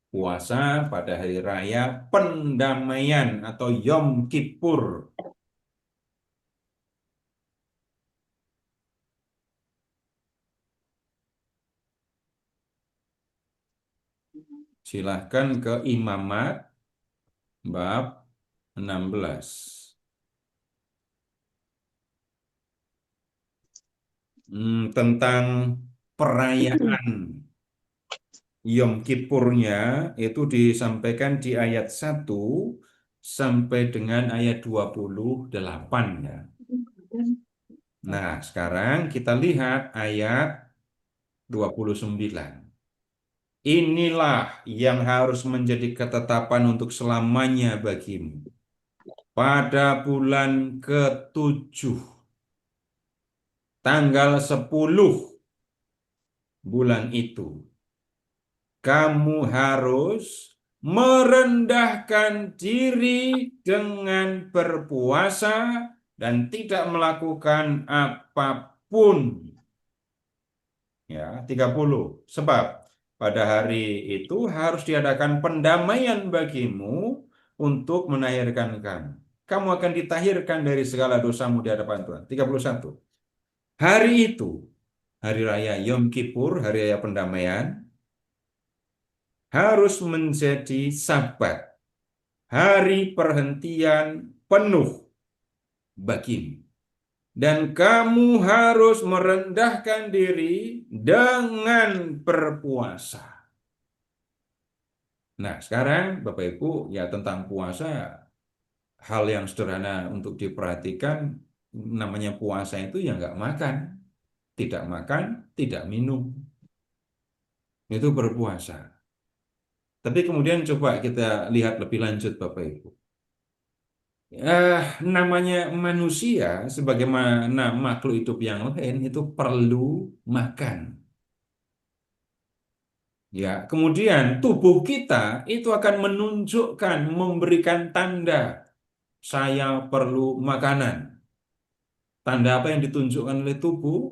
Puasa pada hari raya pendamaian atau Yom Kippur. Silahkan ke Imamat bab 16. Tentang perayaan Yom Kippurnya itu disampaikan di ayat 1 sampai dengan ayat 28 ya. Nah, sekarang kita lihat ayat 29. Inilah yang harus menjadi ketetapan untuk selamanya bagimu. Pada bulan ke-7, tanggal 10 bulan itu, kamu harus merendahkan diri dengan berpuasa dan tidak melakukan apapun. Ya, 30. Sebab pada hari itu harus diadakan pendamaian bagimu untuk menahirkan kamu. Kamu akan ditahirkan dari segala dosamu di hadapan Tuhan. 31. Hari itu, hari raya Yom Kippur, hari raya pendamaian, harus menjadi Sabat, hari perhentian penuh bagimu. Dan kamu harus merendahkan diri dengan berpuasa. Nah, sekarang Bapak Ibu, ya tentang puasa, hal yang sederhana untuk diperhatikan, namanya puasa itu ya nggak makan, tidak minum. Itu berpuasa. Tapi kemudian coba kita lihat lebih lanjut Bapak Ibu. Namanya manusia sebagaimana makhluk hidup yang lain itu perlu makan. Ya, kemudian tubuh kita itu akan menunjukkan, memberikan tanda saya perlu makanan. Tanda apa yang ditunjukkan oleh tubuh?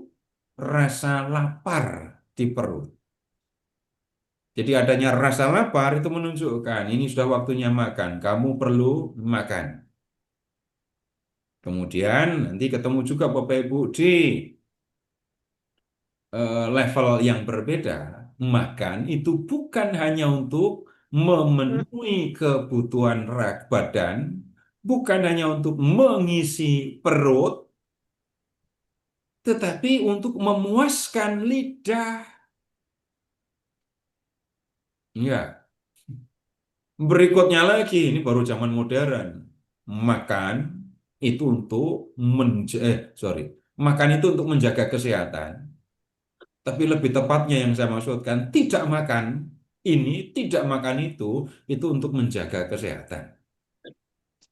Rasa lapar di perut. Jadi adanya rasa lapar itu menunjukkan ini sudah waktunya makan. Kamu perlu makan. Kemudian nanti ketemu juga Bapak Ibu di level yang berbeda. Makan itu bukan hanya untuk memenuhi kebutuhan badan, bukan hanya untuk mengisi perut, tetapi untuk memuaskan lidah. Ya, berikutnya lagi, ini baru zaman modern. Makan itu untuk makan itu untuk menjaga kesehatan. Tapi lebih tepatnya yang saya maksudkan, tidak makan ini, tidak makan itu untuk menjaga kesehatan.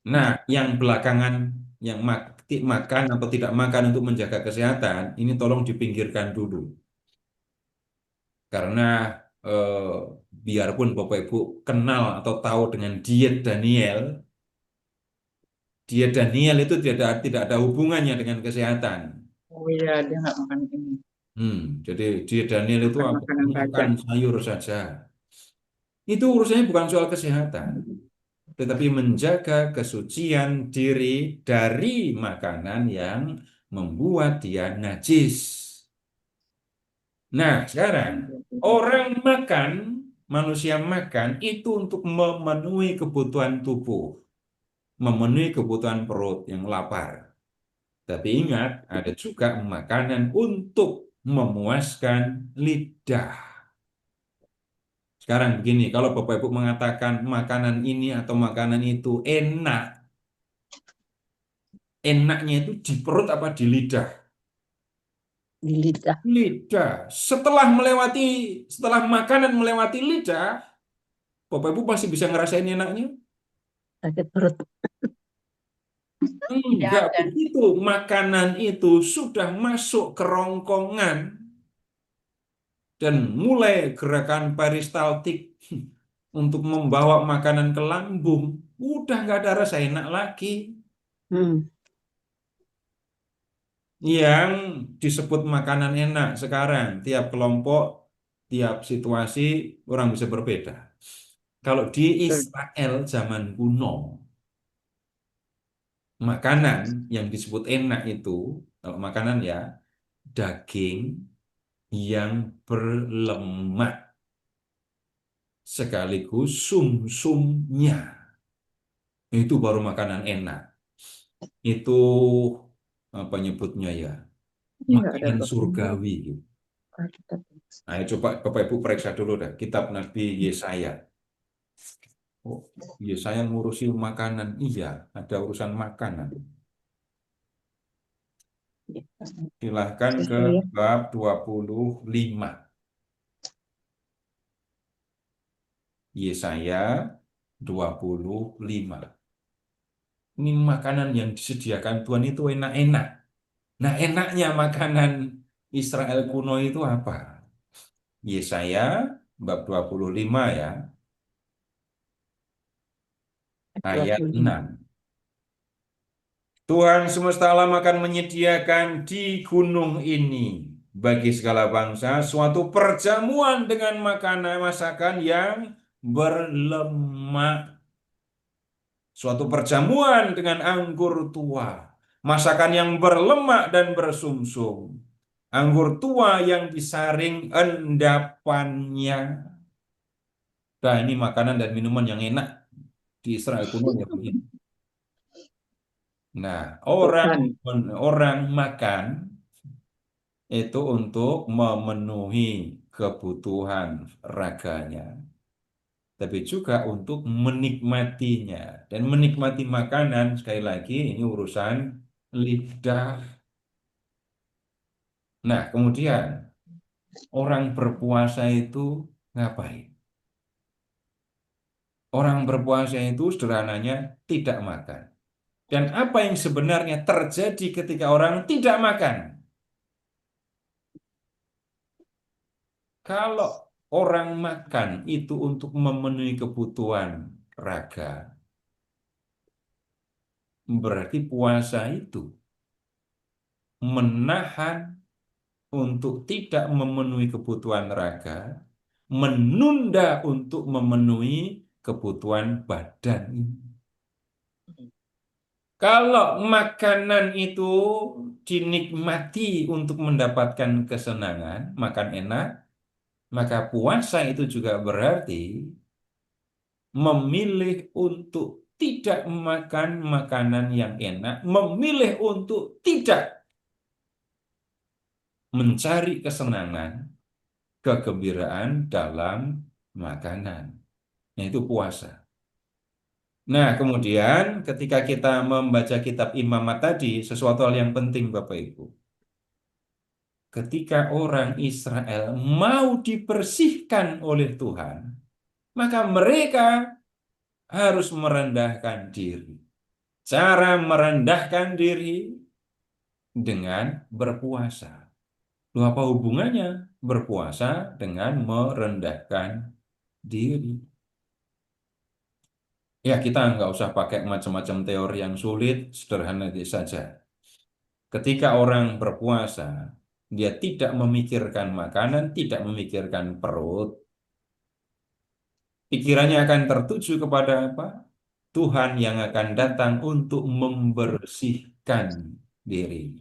Nah, yang belakangan, yang makan atau tidak makan untuk menjaga kesehatan, ini tolong dipinggirkan dulu. Karena eh, biarpun Bapak Ibu kenal atau tahu dengan diet Daniel itu tidak ada hubungannya dengan kesehatan. Oh iya, dia nggak makan ini. Jadi diet Daniel itu Makan apa? makanan Makan badan. sayur saja. Itu urusannya bukan soal kesehatan, tetapi menjaga kesucian diri dari makanan yang membuat dia najis. Nah, sekarang orang makan, manusia makan itu untuk memenuhi kebutuhan tubuh, memenuhi kebutuhan perut yang lapar. Tapi ingat, ada juga makanan untuk memuaskan lidah. Sekarang begini, kalau Bapak Ibu mengatakan makanan ini atau makanan itu enak, enaknya itu di perut apa di lidah? Di lidah. Lidah. Setelah makanan melewati lidah, Bapak Ibu pasti bisa ngerasain enaknya? Sakit perut. Enggak ada. begitu. Makanan itu sudah masuk ke rongkongan dan mulai gerakan peristaltik untuk membawa makanan ke lambung. Udah nggak ada rasa enak lagi. Yang disebut makanan enak sekarang, tiap kelompok, tiap situasi orang bisa berbeda. Kalau di Israel zaman kuno, makanan yang disebut enak itu, kalau makanan ya, daging yang berlemak sekaligus sumsumnya. Itu baru makanan enak. Itu apa nyebutnya ya? Ini nggak ada Makanan Bapak. surgawi. Alkitab. Nah, coba Bapak Ibu periksa dulu deh kitab Nabi Yesaya. Oh, Yesaya ngurusi makanan. Iya, ada urusan makanan. Silahkan ke bab 25. Yesaya 25. Ini makanan yang disediakan Tuhan itu enak-enak. Nah, enaknya makanan Israel kuno itu apa? Yesaya bab 25 ya, ayat 6. Tuhan semesta alam akan menyediakan di gunung ini bagi segala bangsa suatu perjamuan dengan makanan masakan yang berlemak. Suatu perjamuan dengan anggur tua, masakan yang berlemak dan bersumsum, anggur tua yang disaring endapannya. Nah, ini makanan dan minuman yang enak di Israel kuno ya begini. Nah, orang makan itu untuk memenuhi kebutuhan raganya, tapi juga untuk menikmatinya. Dan menikmati makanan, sekali lagi, ini urusan lidah. Nah, kemudian orang berpuasa itu ngapain? Orang berpuasa itu sederhananya tidak makan. Dan apa yang sebenarnya terjadi ketika orang tidak makan? Kalau orang makan itu untuk memenuhi kebutuhan raga, berarti puasa itu menahan untuk tidak memenuhi kebutuhan raga menunda untuk memenuhi kebutuhan badan ini. Kalau makanan itu dinikmati untuk mendapatkan kesenangan, makan enak, maka puasa itu juga berarti memilih untuk tidak makan makanan yang enak, memilih untuk tidak mencari kesenangan, kegembiraan dalam makanan. Yaitu puasa. Nah, kemudian ketika kita membaca kitab Imamat tadi, sesuatu hal yang penting Bapak Ibu. Ketika orang Israel mau dibersihkan oleh Tuhan, maka mereka harus merendahkan diri. Cara merendahkan diri dengan berpuasa. Loh, apa hubungannya berpuasa dengan merendahkan diri? Ya, kita nggak usah pakai macam-macam teori yang sulit, sederhana saja. Ketika orang berpuasa, dia tidak memikirkan makanan, tidak memikirkan perut, pikirannya akan tertuju kepada apa? Tuhan yang akan datang untuk membersihkan dirinya.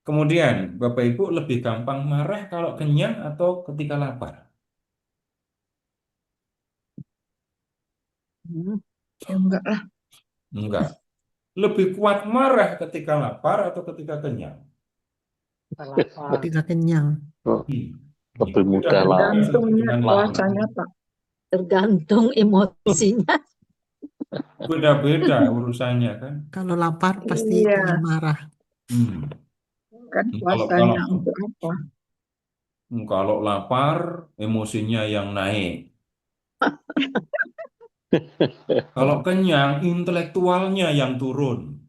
Kemudian, Bapak Ibu lebih gampang marah kalau kenyang atau ketika lapar? Ya enggak lah. Enggak. Lebih kuat marah ketika lapar atau ketika kenyang? Lapar. Ketika kenyang. Oh, Hmm. lebih Itu mudah beda lapar. satu Tergantungnya dengan puasanya, lain. Pak. Tergantung emosinya. Beda-beda urusannya kan. Kalau lapar pasti Iya, ingin marah. Hmm. kan Kalau kalau puasanya untuk apa? kalau lapar, emosinya yang naik. Kalau kenyang, intelektualnya yang turun.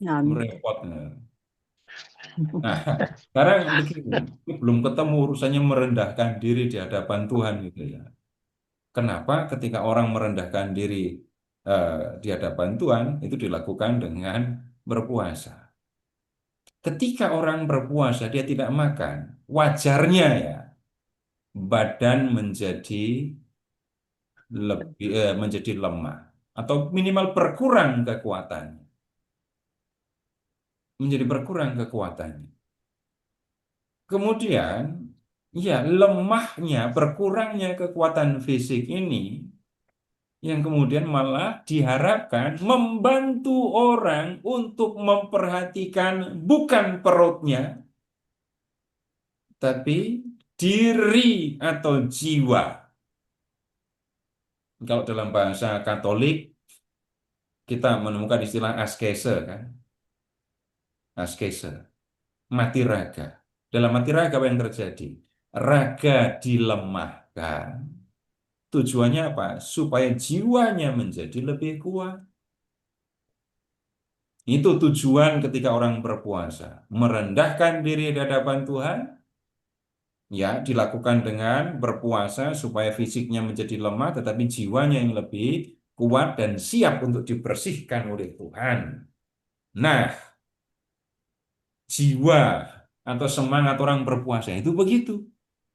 Merepotnya. Nah, sekarang begini, ini belum ketemu urusannya merendahkan diri di hadapan Tuhan gitu ya. Kenapa ketika orang merendahkan diri di hadapan Tuhan itu dilakukan dengan berpuasa. Ketika orang berpuasa dia tidak makan, wajarnya ya badan menjadi lemah atau minimal berkurang kekuatannya, menjadi berkurang kekuatannya. Kemudian, ya lemahnya, berkurangnya kekuatan fisik ini yang kemudian malah diharapkan membantu orang untuk memperhatikan bukan perutnya, tapi diri atau jiwa. Kalau dalam bahasa Katolik, kita menemukan istilah askese kan? Askese, mati raga. Dalam mati raga apa yang terjadi? Raga dilemahkan. Tujuannya apa? Supaya jiwanya menjadi lebih kuat. Itu tujuan ketika orang berpuasa. Merendahkan diri di hadapan Tuhan, ya dilakukan dengan berpuasa supaya fisiknya menjadi lemah, tetapi jiwanya yang lebih kuat dan siap untuk dibersihkan oleh Tuhan. Nah, jiwa atau semangat orang berpuasa itu begitu.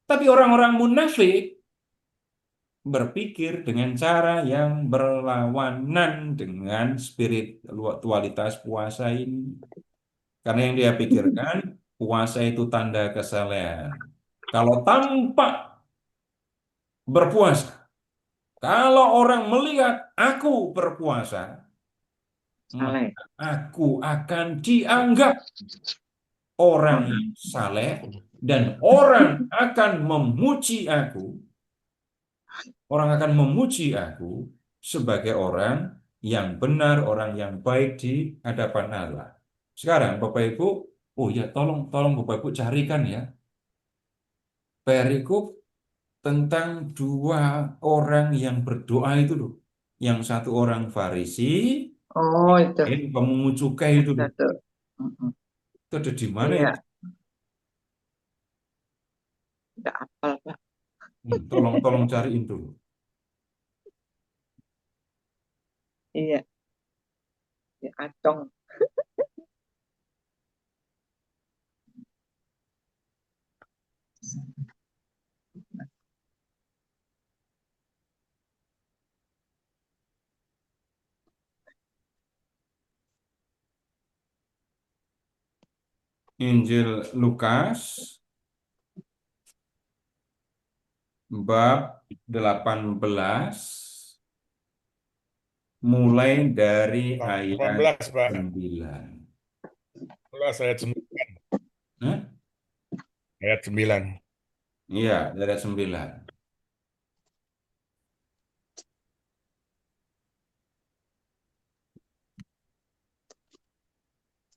Tapi orang-orang munafik berpikir dengan cara yang berlawanan dengan spiritualitas puasa ini. Karena yang dia pikirkan, puasa itu tanda kesalehan. Kalau tanpa berpuasa, kalau orang melihat aku berpuasa, Saleh. maka aku akan dianggap orang yang saleh dan orang akan memuji aku. Orang akan memuji aku sebagai orang yang benar, orang yang baik di hadapan Allah. Sekarang Bapak Ibu, oh ya tolong Bapak Ibu carikan ya perikop tentang dua orang yang berdoa itu loh. Yang satu orang Farisi, Oh, itu. pemungut cukai itu loh. Satu. Mm-mm. Itu ada di mana Iya, itu? tidak apal, Pak. Tolong cariin dulu. Iya, ya Acong. Injil Lukas bab 18 mulai dari ayat 18, Pak. 9. 18 ayat 9. Hah? Ayat 9. Iya, dari ayat 9.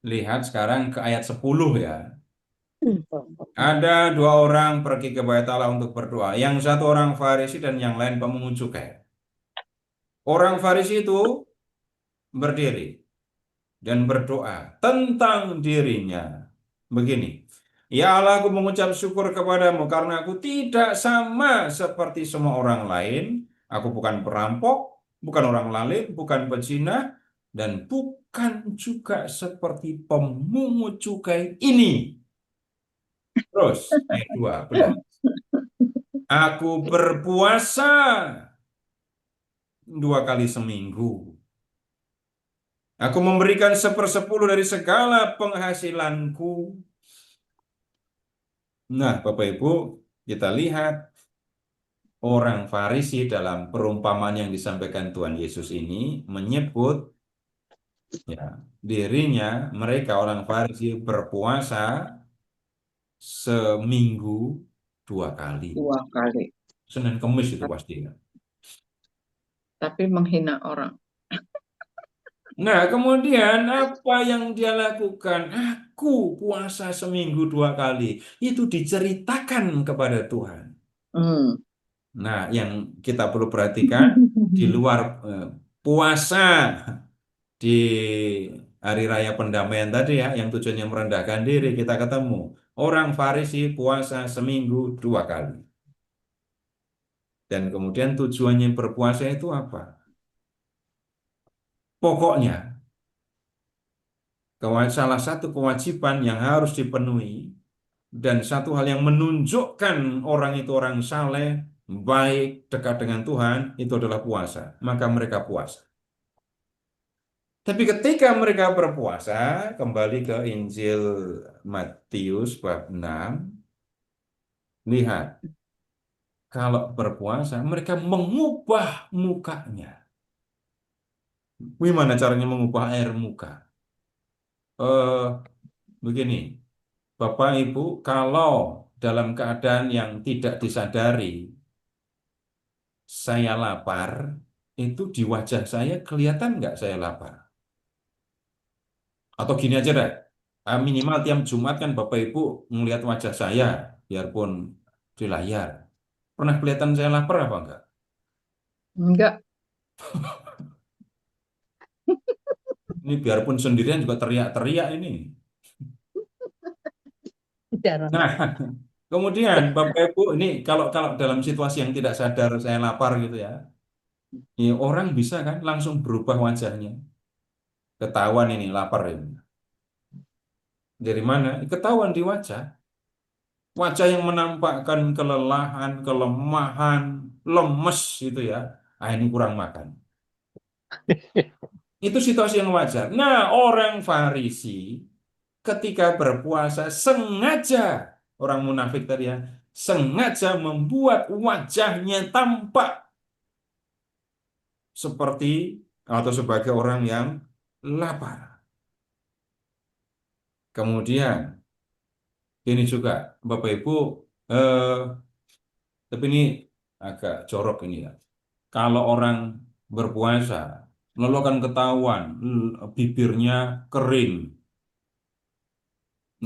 Lihat sekarang ke ayat 10 ya. Ada dua orang pergi ke bait Allah untuk berdoa. Yang satu orang Farisi dan yang lain pemungut cukai. Orang Farisi itu berdiri dan berdoa tentang dirinya. Begini, ya Allah, aku mengucap syukur kepadamu karena aku tidak sama seperti semua orang lain. Aku bukan perampok, bukan orang lalim, bukan pezina, dan bukan juga seperti pemungut cukai ini. Terus, ayat 12. Aku berpuasa 2 kali seminggu. Aku memberikan 1/10 dari segala penghasilanku. Nah, Bapak Ibu, kita lihat orang Farisi dalam perumpamaan yang disampaikan Tuhan Yesus ini menyebut ya, dirinya, mereka orang Farisi berpuasa seminggu 2 kali. 2 kali. Senin Kemis itu pasti ya. Tapi menghina orang. Nah, kemudian apa yang dia lakukan? Aku puasa seminggu 2 kali. Itu diceritakan kepada Tuhan. Hmm. Nah, yang kita perlu perhatikan di luar puasa di hari raya pendamaian tadi ya, yang tujuannya merendahkan diri, kita ketemu orang Farisi puasa seminggu 2 kali. Dan kemudian tujuannya berpuasa itu apa? Pokoknya, salah satu kewajiban yang harus dipenuhi dan satu hal yang menunjukkan orang itu orang saleh, baik, dekat dengan Tuhan, itu adalah puasa. Maka mereka puasa. Tapi ketika mereka berpuasa, kembali ke Injil Matius bab 6, lihat, kalau berpuasa, mereka mengubah mukanya. Gimana caranya mengubah air muka? Begini, Bapak Ibu, kalau dalam keadaan yang tidak disadari, saya lapar, itu di wajah saya kelihatan nggak saya lapar? Atau gini aja deh, minimal tiap Jumat kan Bapak Ibu melihat wajah saya, biarpun di layar. Pernah kelihatan saya lapar apa enggak? Enggak. Ini biarpun sendirian juga teriak-teriak ini. Nah, kemudian Bapak Ibu ini kalau kalau dalam situasi yang tidak sadar saya lapar gitu ya, orang bisa kan langsung berubah wajahnya. Ketahuan ini lapar ini. Dari mana? Ketahuan di wajah. Wajah yang menampakkan kelelahan, kelemahan, lemes gitu ya. Ah, ini kurang makan. Itu situasi yang wajar. Nah, orang Farisi ketika berpuasa sengaja, orang munafik tadi ya, sengaja membuat wajahnya tampak seperti atau sebagai orang yang lapar. Kemudian ini juga Bapak Ibu, tapi ini agak jorok ini ya. Kalau orang berpuasa, lalu akan ketahuan bibirnya kering.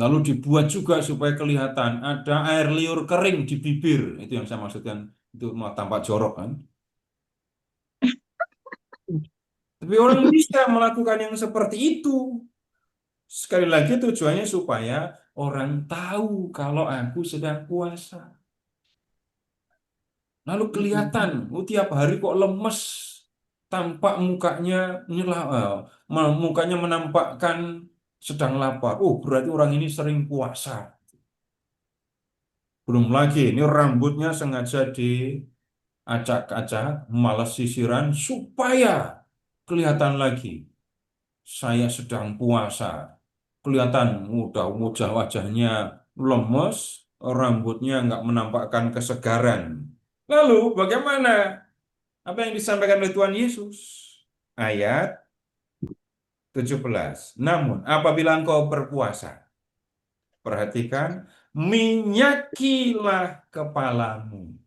Lalu dibuat juga supaya kelihatan ada air liur kering di bibir. Itu yang saya maksudkan, itu mau tampak jorok kan. Tapi orang bisa melakukan yang seperti itu. Sekali lagi tujuannya supaya orang tahu kalau aku sedang puasa. Lalu kelihatan, tiap hari kok lemes, tampak mukanya mukanya menampakkan sedang lapar. Oh, berarti orang ini sering puasa. Belum lagi, ini rambutnya sengaja diacak-acak, malas sisiran supaya kelihatan lagi. Saya sedang puasa. kelihatan mudah, wajahnya lemes, rambutnya nggak menampakkan kesegaran. Lalu bagaimana? Apa yang disampaikan oleh Tuhan Yesus? Ayat 17. Namun apabila engkau berpuasa, perhatikan, minyakilah kepalamu.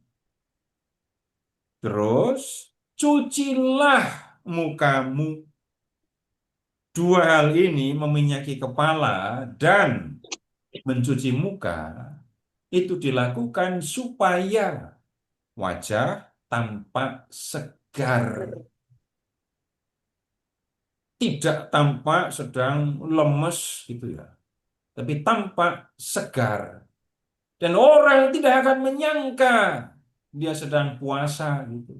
Terus cucilah mukamu. Dua hal ini, meminyaki kepala dan mencuci muka, itu dilakukan supaya wajah tampak segar. Tidak tampak sedang lemes gitu ya. Tapi tampak segar. Dan orang tidak akan menyangka dia sedang puasa gitu.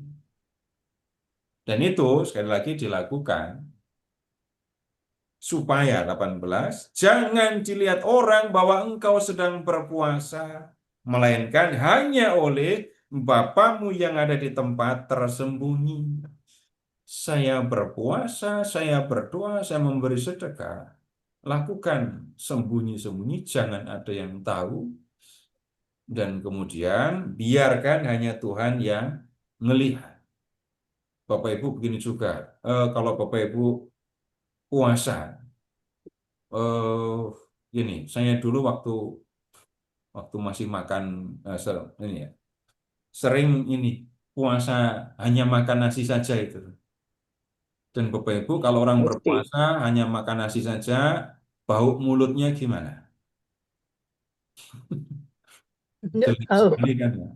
Dan itu sekali lagi dilakukan supaya 18, jangan dilihat orang bahwa engkau sedang berpuasa, melainkan hanya oleh Bapamu yang ada di tempat tersembunyi. Saya berpuasa, saya berdoa, saya memberi sedekah. Lakukan sembunyi-sembunyi, jangan ada yang tahu. Dan kemudian biarkan hanya Tuhan yang melihat. Bapak Ibu begini juga, kalau Bapak Ibu puasa, gini, saya dulu waktu masih makan ini ya, sering ini puasa hanya makan nasi saja itu. Dan Bapak Ibu kalau orang berpuasa hanya makan nasi saja, bau mulutnya gimana? Nggak Jelek tahu. sekali kan ya.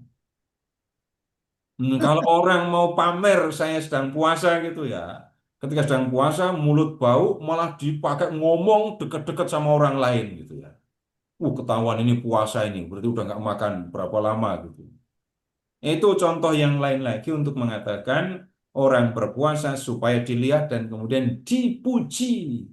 Kalau orang mau pamer saya sedang puasa gitu ya, ketika sedang puasa mulut bau malah dipakai ngomong dekat-dekat sama orang lain gitu ya. Ketahuan ini puasa ini, berarti udah nggak makan berapa lama gitu. Itu contoh yang lain lagi untuk mengatakan orang berpuasa supaya dilihat dan kemudian dipuji.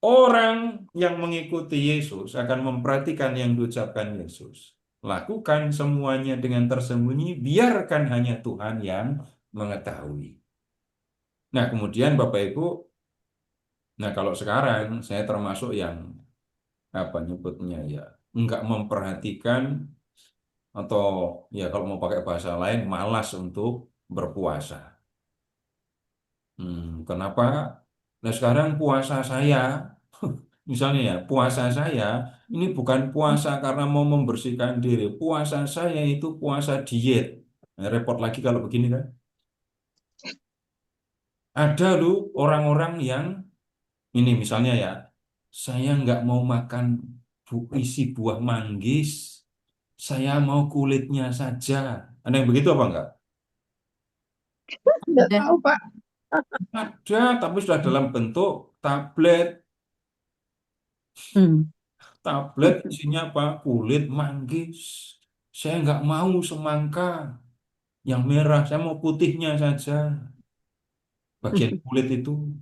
Orang yang mengikuti Yesus akan memperhatikan yang diucapkan Yesus. Lakukan semuanya dengan tersembunyi, biarkan hanya Tuhan yang mengetahui. Nah, kemudian Bapak Ibu, nah kalau sekarang saya termasuk yang apa nyebutnya ya, enggak memperhatikan atau ya kalau mau pakai bahasa lain malas untuk berpuasa. Kenapa? Nah sekarang puasa saya, misalnya ya puasa saya ini bukan puasa karena mau membersihkan diri, puasa saya itu puasa diet. Nah, repot lagi kalau begini kan. Ada loh orang-orang yang ini misalnya ya, saya nggak mau makan isi buah manggis, saya mau kulitnya saja. Ada yang begitu apa enggak? Nggak Dan tahu, Pak. Ada, tapi sudah dalam bentuk tablet. hmm, Tablet isinya apa? Kulit manggis. Saya nggak mau semangka yang merah, saya mau putihnya saja. Bagian kulit itu.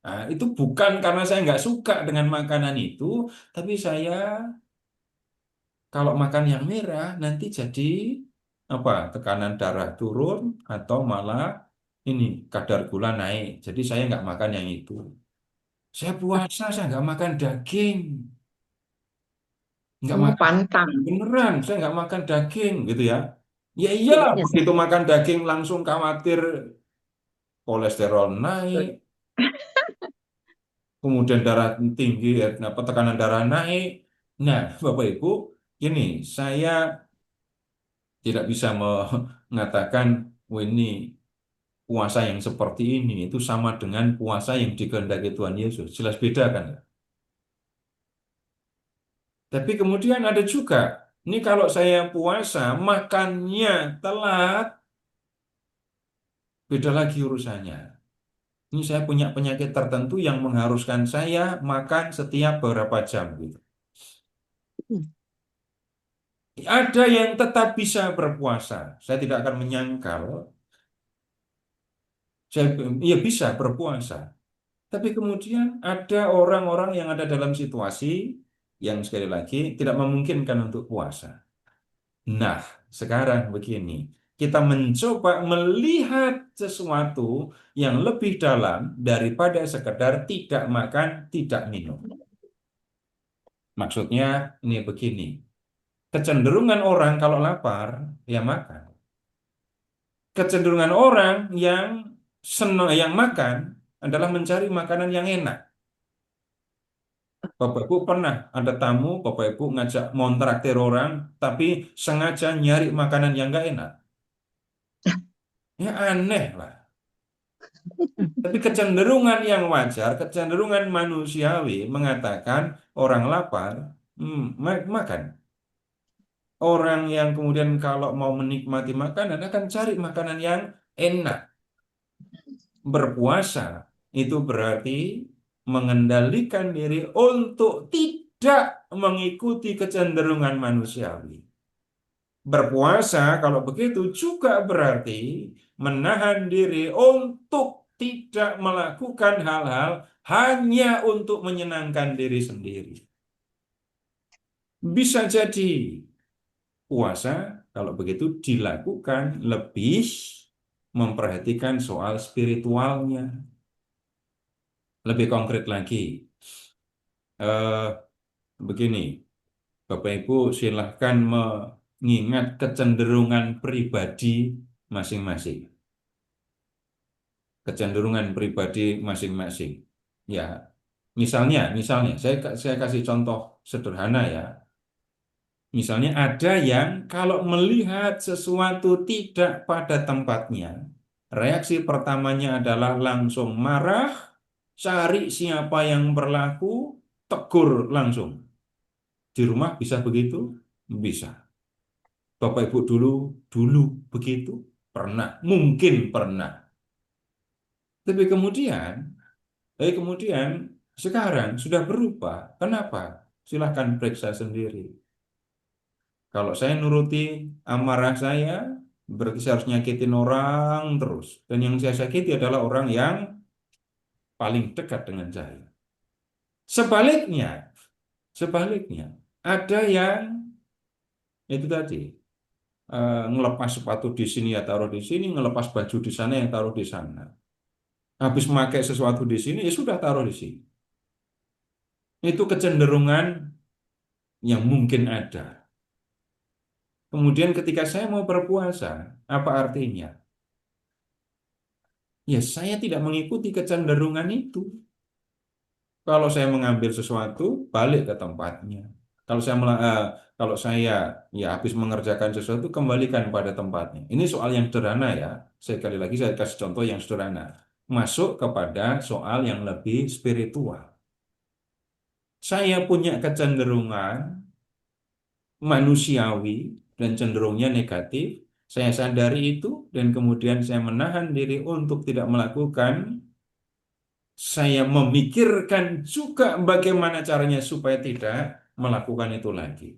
Nah, itu bukan karena saya nggak suka dengan makanan itu, tapi saya kalau makan yang merah nanti jadi apa? Tekanan darah turun atau malah ini kadar gula naik. Jadi saya nggak makan yang itu. Saya puasa, saya nggak makan daging. Nggak Kamu makan pantang. beneran, saya nggak makan daging gitu ya. Ya iyalah, Kulitnya begitu makan daging langsung khawatir kolesterol naik, kemudian darah tinggi, apa tekanan darah naik. Nah, Bapak Ibu, ini saya tidak bisa mengatakan, oh ini puasa yang seperti ini itu sama dengan puasa yang dikehendaki Tuhan Yesus. Jelas beda kan? Tapi kemudian ada juga, ini kalau saya puasa makannya telat, beda lagi urusannya. Ini saya punya penyakit tertentu yang mengharuskan saya makan setiap beberapa jam gitu. Ada yang tetap bisa berpuasa. Saya tidak akan menyangkal. Saya ya bisa berpuasa. Tapi kemudian ada orang-orang yang ada dalam situasi yang sekali lagi tidak memungkinkan untuk puasa. Nah, sekarang begini. kita mencoba melihat sesuatu yang lebih dalam daripada sekedar tidak makan, tidak minum. Maksudnya ini begini, kecenderungan orang kalau lapar, ya makan. Kecenderungan orang yang senang, yang makan adalah mencari makanan yang enak. Bapak Ibu pernah ada tamu, Bapak Ibu ngajak mau traktir orang, tapi sengaja nyari makanan yang nggak enak. Ya aneh lah. Tapi kecenderungan yang wajar, kecenderungan manusiawi mengatakan orang lapar, makan. Orang yang kemudian kalau mau menikmati makanan akan cari makanan yang enak. Berpuasa itu berarti mengendalikan diri untuk tidak mengikuti kecenderungan manusiawi. Berpuasa kalau begitu juga berarti menahan diri untuk tidak melakukan hal-hal hanya untuk menyenangkan diri sendiri. Bisa jadi puasa kalau begitu dilakukan lebih memperhatikan soal spiritualnya. Lebih konkret lagi, begini, Bapak Ibu silahkan mengingat kecenderungan pribadi masing-masing. Kecenderungan pribadi masing-masing. Ya, misalnya, saya kasih contoh sederhana ya. Misalnya ada yang kalau melihat sesuatu tidak pada tempatnya, reaksi pertamanya adalah langsung marah, cari siapa yang berlaku, tegur langsung. Di rumah bisa begitu? Bisa. Bapak Ibu dulu begitu? Pernah, mungkin pernah. Tapi kemudian sekarang sudah berubah. Kenapa? Silahkan periksa sendiri. Kalau saya nuruti amarah saya, berarti saya harus nyakitin orang terus. Dan yang saya sakiti adalah orang yang paling dekat dengan saya. Sebaliknya, ada yang itu tadi, ngelepas sepatu di sini ya taruh di sini, ngelepas baju di sana yang taruh di sana. Habis memakai sesuatu di sini, ya sudah taruh di sini. Itu kecenderungan yang mungkin ada. Kemudian ketika saya mau berpuasa, apa artinya? Ya saya tidak mengikuti kecenderungan itu. Kalau saya mengambil sesuatu, balik ke tempatnya. Kalau saya ya habis mengerjakan sesuatu, kembalikan pada tempatnya. Ini soal yang sederhana ya. Sekali lagi saya kasih contoh yang sederhana. Masuk kepada soal yang lebih spiritual. Saya punya kecenderungan manusiawi dan cenderungnya negatif. Saya sadari itu dan kemudian saya menahan diri untuk tidak melakukan. Saya memikirkan juga bagaimana caranya supaya tidak melakukan itu lagi.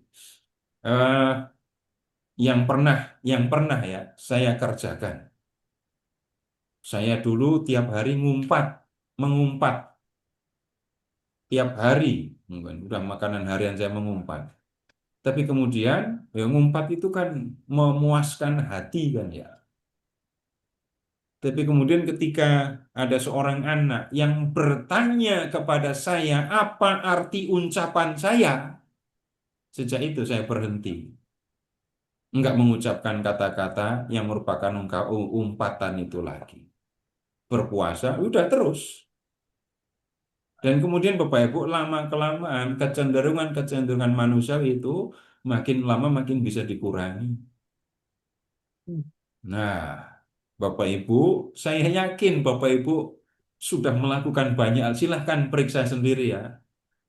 Yang pernah ya saya kerjakan. Saya dulu tiap hari mengumpat. Tiap hari, udah makanan harian saya mengumpat. Tapi kemudian ya ngumpat itu kan memuaskan hati kan ya. Tapi kemudian ketika ada seorang anak yang bertanya kepada saya apa arti ucapan saya, sejak itu saya berhenti. Enggak mengucapkan kata-kata yang merupakan umpatan itu lagi. Berpuasa, udah terus. Dan kemudian Bapak Ibu lama-kelamaan kecenderungan manusia itu makin lama makin bisa dikurangi. Nah, Bapak Ibu, saya yakin Bapak Ibu sudah melakukan banyak hal. Silahkan periksa sendiri ya.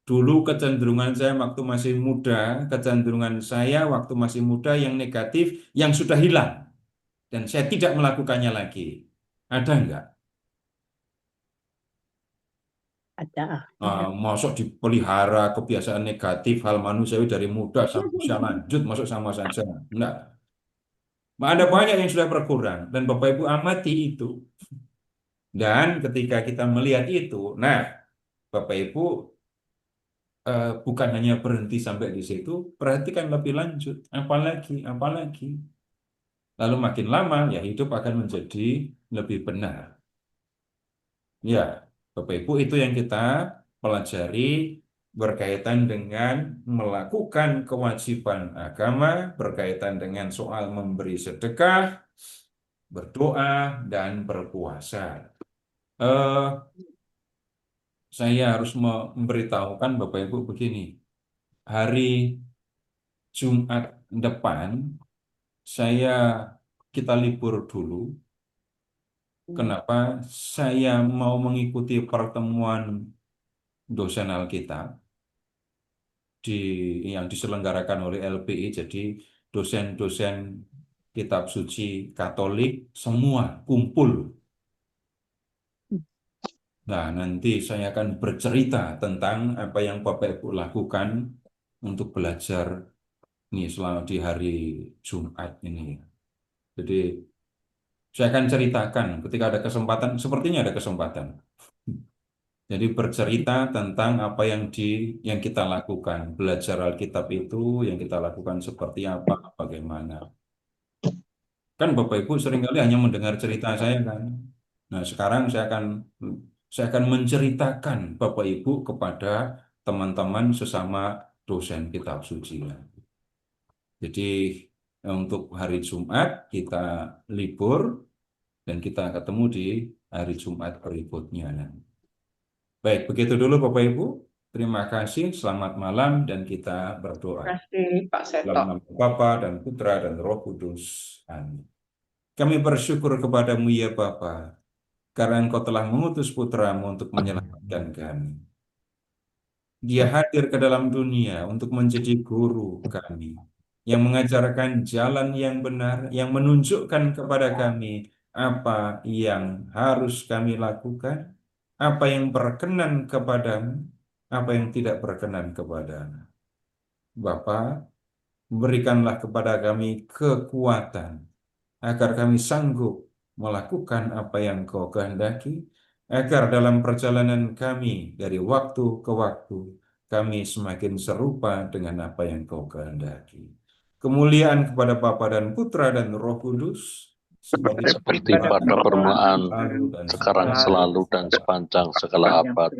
Dulu kecenderungan saya waktu masih muda, kecenderungan saya waktu masih muda yang negatif, yang sudah hilang. Dan saya tidak melakukannya lagi. Ada enggak? Ada. Masuk dipelihara kebiasaan negatif, hal manusiawi dari muda sampai usia lanjut, masuk sama saja. Enggak. Ada banyak yang sudah berkurang. Dan Bapak Ibu amati itu. Dan ketika kita melihat itu, nah Bapak Ibu bukan hanya berhenti sampai di situ, perhatikan lebih lanjut. Apalagi. Lalu makin lama ya hidup akan menjadi lebih benar. Ya, Bapak Ibu, itu yang kita pelajari berkaitan dengan melakukan kewajiban agama, berkaitan dengan soal memberi sedekah, berdoa, dan berpuasa. Saya harus memberitahukan Bapak Ibu begini, hari Jumat depan kita libur dulu. Kenapa? Saya mau mengikuti pertemuan dosen Alkitab yang diselenggarakan oleh LPI. Jadi dosen-dosen kitab suci Katolik semua kumpul. Nah, nanti saya akan bercerita tentang apa yang Bapak Ibu lakukan untuk belajar ini selama di hari Jumat ini. Jadi saya akan ceritakan ketika ada kesempatan, sepertinya ada kesempatan. Jadi bercerita tentang apa yang kita lakukan, belajar Alkitab itu yang kita lakukan seperti apa, bagaimana. Kan Bapak Ibu seringkali hanya mendengar cerita saya kan. Nah, sekarang saya akan menceritakan Bapak Ibu kepada teman-teman sesama dosen kitab suci. Jadi untuk hari Jumat kita libur dan kita ketemu di hari Jumat berikutnya. Baik, begitu dulu Bapak Ibu. Terima kasih, selamat malam dan kita berdoa. Terima kasih Pak Seto. Dalam nama Bapa dan Putra dan Roh Kudus. Amin. Kami bersyukur kepadamu ya Bapa, karena Engkau telah mengutus putramu untuk menyelamatkan kami. Dia hadir ke dalam dunia untuk menjadi guru kami, yang mengajarkan jalan yang benar, yang menunjukkan kepada kami apa yang harus kami lakukan, apa yang berkenan kepadamu, apa yang tidak berkenan kepadamu. Bapa, berikanlah kepada kami kekuatan, agar kami sanggup melakukan apa yang Kau kehendaki, agar dalam perjalanan kami dari waktu ke waktu, kami semakin serupa dengan apa yang Kau kehendaki. Kemuliaan kepada Bapa dan Putra dan Roh Kudus, seperti pada permulaan, sekarang selalu dan sepanjang segala abad.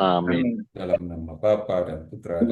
Amin. Dalam nama Bapa dan Putra dan